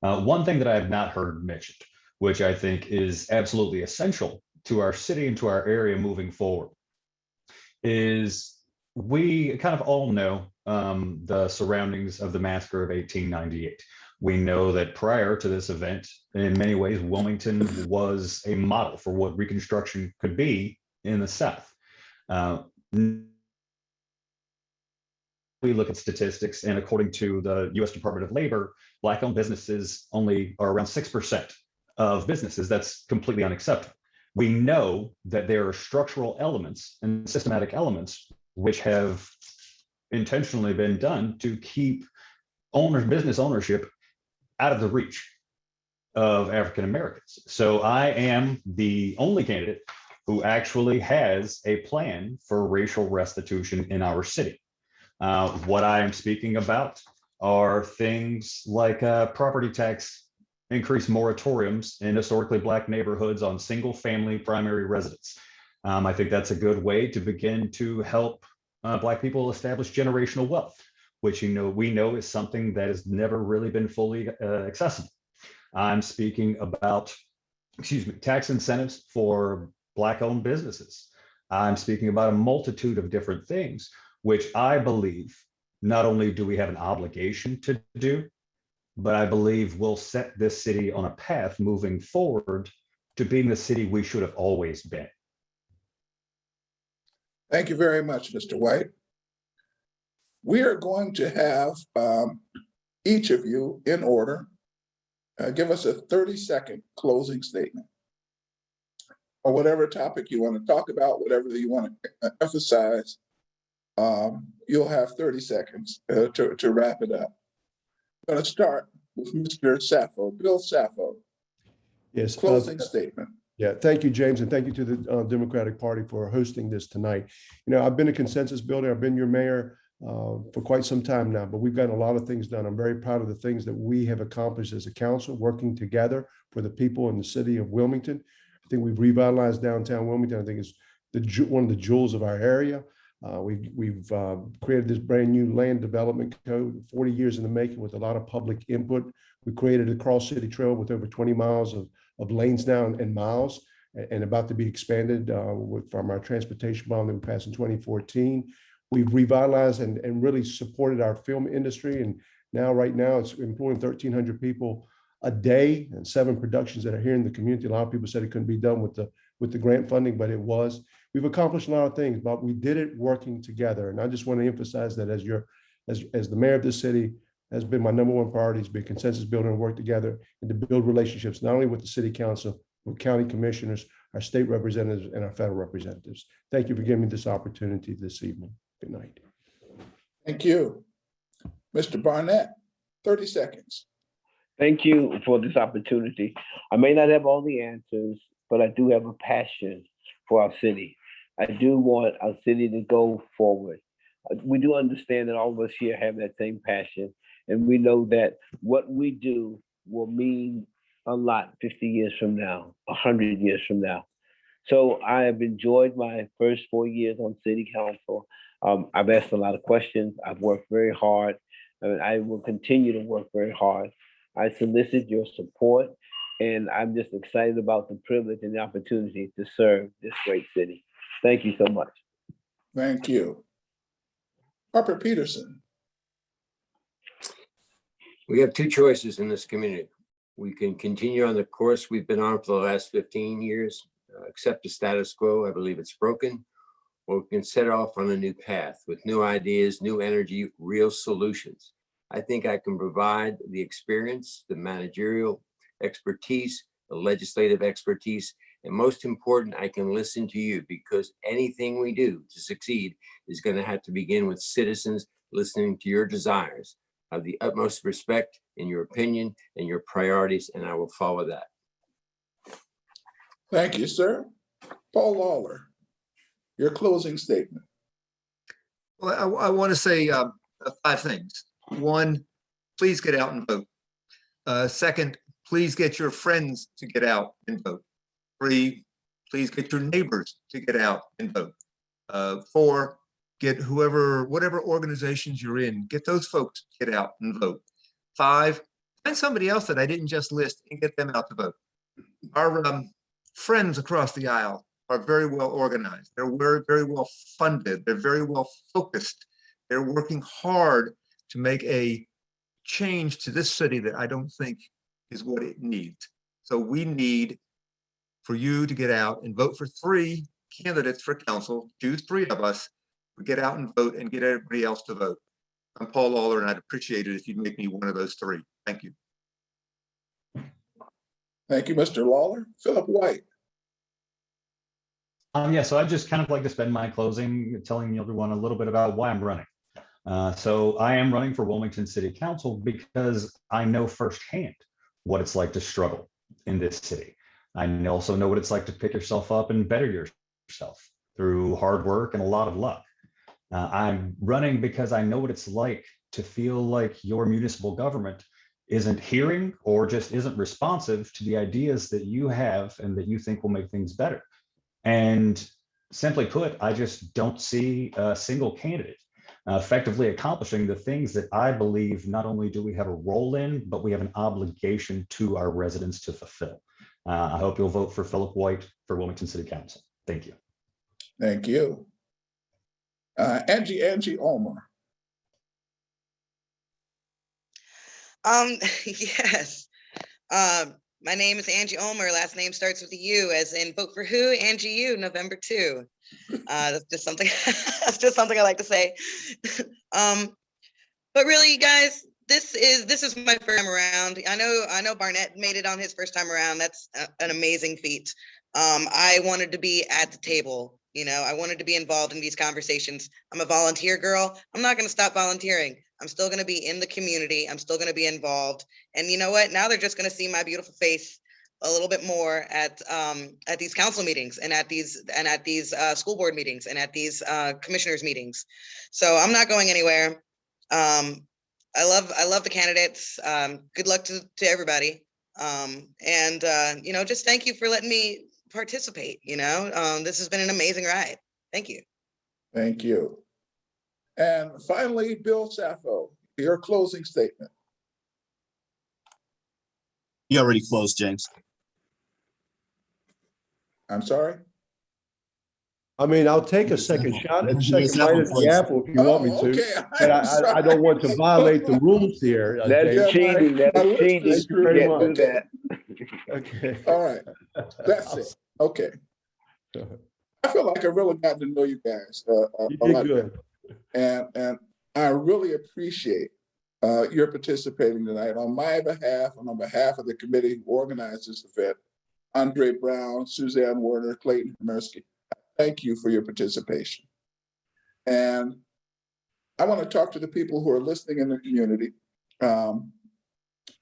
One thing that I have not heard mentioned, which I think is absolutely essential to our city and to our area moving forward, is we kind of all know the surroundings of the massacre of 1898. We know that prior to this event, in many ways, Wilmington was a model for what Reconstruction could be in the South. We look at statistics, and according to the U.S. Department of Labor, Black-owned businesses only are around 6% of businesses. That's completely unacceptable. We know that there are structural elements and systematic elements which have intentionally been done to keep business ownership out of the reach of African Americans. So I am the only candidate who actually has a plan for racial restitution in our city. What I am speaking about are things like property tax increase moratoriums in historically Black neighborhoods on single family primary residence. I think that's a good way to begin to help Black people establish generational wealth, which we know is something that has never really been fully accessible. I'm speaking about, tax incentives for Black-owned businesses. I'm speaking about a multitude of different things, which I believe not only do we have an obligation to do, but I believe will set this city on a path moving forward to being the city we should have always been. Thank you very much, Mr. White. We are going to have each of you in order give us a 30-second closing statement, or whatever topic you want to talk about, whatever you want to emphasize. You'll have 30 seconds to wrap it up. I'm going to start with Mr. Sappho, Bill Sappho. Yes. Closing statement. Yeah, thank you, James, and thank you to the Democratic Party for hosting this tonight. I've been a consensus builder. I've been your mayor for quite some time now, but we've gotten a lot of things done. I'm very proud of the things that we have accomplished as a council, working together for the people in the city of Wilmington. I think we've revitalized downtown Wilmington. I think it's one of the jewels of our area. We've created this brand new land development code, 40 years in the making, with a lot of public input. We created a cross city trail with over 20 miles of lanes now and miles, and about to be expanded from our transportation bond that we passed in 2014. We've revitalized and really supported our film industry, and right now it's employing 1,300 people a day and 7 productions that are here in the community. A lot of people said it couldn't be done with the grant funding, but it was. We've accomplished a lot of things, but we did it working together. And I just want to emphasize that as the mayor of this city, has been my number one priority, is be consensus building and work together and to build relationships, not only with the city council, with county commissioners, our state representatives, and our federal representatives. Thank you for giving me this opportunity this evening. Good night. Thank you. Mr. Barnett, 30 seconds. Thank you for this opportunity. I may not have all the answers, but I do have a passion for our city. I do want our city to go forward. We do understand that all of us here have that same passion, and we know that what we do will mean a lot 50 years from now, 100 years from now. So I have enjoyed my first 4 years on city council. I've asked a lot of questions. I've worked very hard, and I will continue to work very hard. I solicit your support, and I'm just excited about the privilege and the opportunity to serve this great city. Thank you so much. Thank you. Harper Peterson. We have 2 choices in this community. We can continue on the course we've been on for the last 15 years, accept the status quo. I believe it's broken. Or we can set off on a new path with new ideas, new energy, real solutions. I think I can provide the experience, the managerial expertise, the legislative expertise, and most important, I can listen to you, because anything we do to succeed is going to have to begin with citizens listening to your desires. I have the utmost respect in your opinion and your priorities, and I will follow that. Thank you, sir. Paul Lawler. your closing statement. Well, I want to say 5 things. 1, please get out and vote. 2nd, please get your friends to get out and vote. 3, please get your neighbors to get out and vote. 4, get whatever organizations you're in, get those folks to get out and vote. 5, find somebody else that I didn't just list and get them out to vote. Our friends across the aisle are very well organized. They're very well funded. They're very well focused. They're working hard to make a change to this city that I don't think is what it needs. So we need for you to get out and vote for 3 candidates for council. Choose 3 of us. We get out and vote and get everybody else to vote. I'm Paul Lawler, and I'd appreciate it if you'd make me one of those 3. Thank you. Thank you, Mr. Lawler. Philip White. Yeah, so I'd just kind of like to spend my closing telling everyone a little bit about why I'm running. So I am running for Wilmington City Council because I know firsthand what it's like to struggle in this city. I also know what it's like to pick yourself up and better yourself through hard work and a lot of luck. I'm running because I know what it's like to feel like your municipal government isn't hearing or just isn't responsive to the ideas that you have and that you think will make things better. And simply put, I just don't see a single candidate effectively accomplishing the things that I believe not only do we have a role in, but we have an obligation to our residents to fulfill. I hope you'll vote for Philip White for Wilmington City Council. Thank you. Thank you. Angie Ulmer. Yes. My name is Angie Ulmer. Last name starts with a U, as in vote for who? Angie U, November 2. That's just something. That's just something I like to say. But really, you guys, this is my first time around. I know Barnett made it on his first time around. That's an amazing feat. I wanted to be at the table. I wanted to be involved in these conversations. I'm a volunteer girl. I'm not going to stop volunteering. I'm still going to be in the community. I'm still going to be involved. And you know what? Now they're just going to see my beautiful face a little bit more at these council meetings and at these school board meetings and at these commissioners meetings. So I'm not going anywhere. I love the candidates. Good luck to everybody. Just thank you for letting me participate. This has been an amazing ride. Thank you. Thank you. And finally, Bill Saffo, your closing statement. You already closed, James. I'm sorry? I mean, I'll take a second shot at second bite at the apple if you want me to. Okay. But I don't want to violate the rules here. That's cheating. That's cheating. Thank you very Can't do much. that. Okay. All right. That's it. Okay. I feel like I really got to know you guys. You did good. And I really appreciate your participating tonight on my behalf and on behalf of the committee who organized this event. Andre Brown, Suzanne Werner, Clayton Hemersky. Thank you for your participation. And I want to talk to the people who are listening in the community.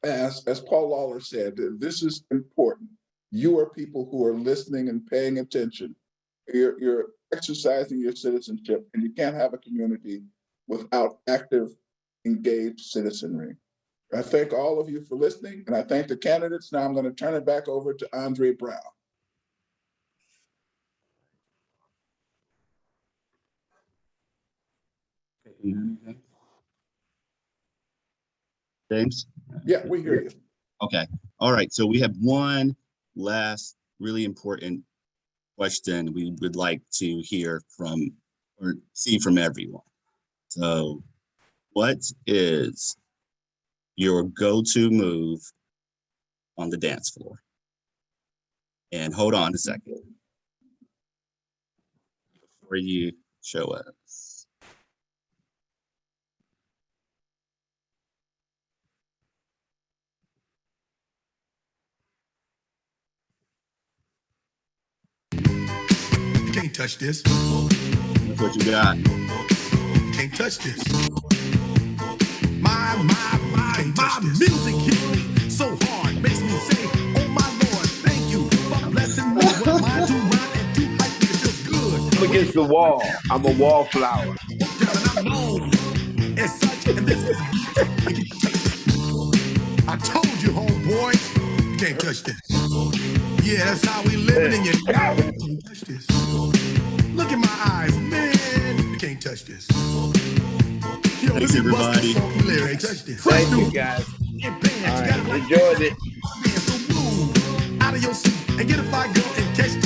As Paul Lawler said, this is important. You are people who are listening and paying attention. You're exercising your citizenship, and you can't have a community without active, engaged citizenry. I thank all of you for listening, and I thank the candidates. Now I'm going to turn it back over to Andre Brown. James? Yeah, we hear you. Okay. All right. So we have one last really important question we would like to hear from or see from everyone. So what is your go-to move on the dance floor? And hold on a second before you show us. Can't touch this. Look what you got. Can't touch this. My music hits me so hard, makes me say, oh my Lord, thank you for blessing me with a mind to rhyme and to hype me. It feels good. against the wall. I'm a wallflower. I'm known as such, and this is. I told you, homeboy, you can't touch this. Yeah, that's how we living, and you can't touch this. Look in my eyes, man, you can't touch this. Yo, Thanks, everybody. Touch this. Thank you, guys. All right, enjoyed it. Out of your seat and get a fire girl and catch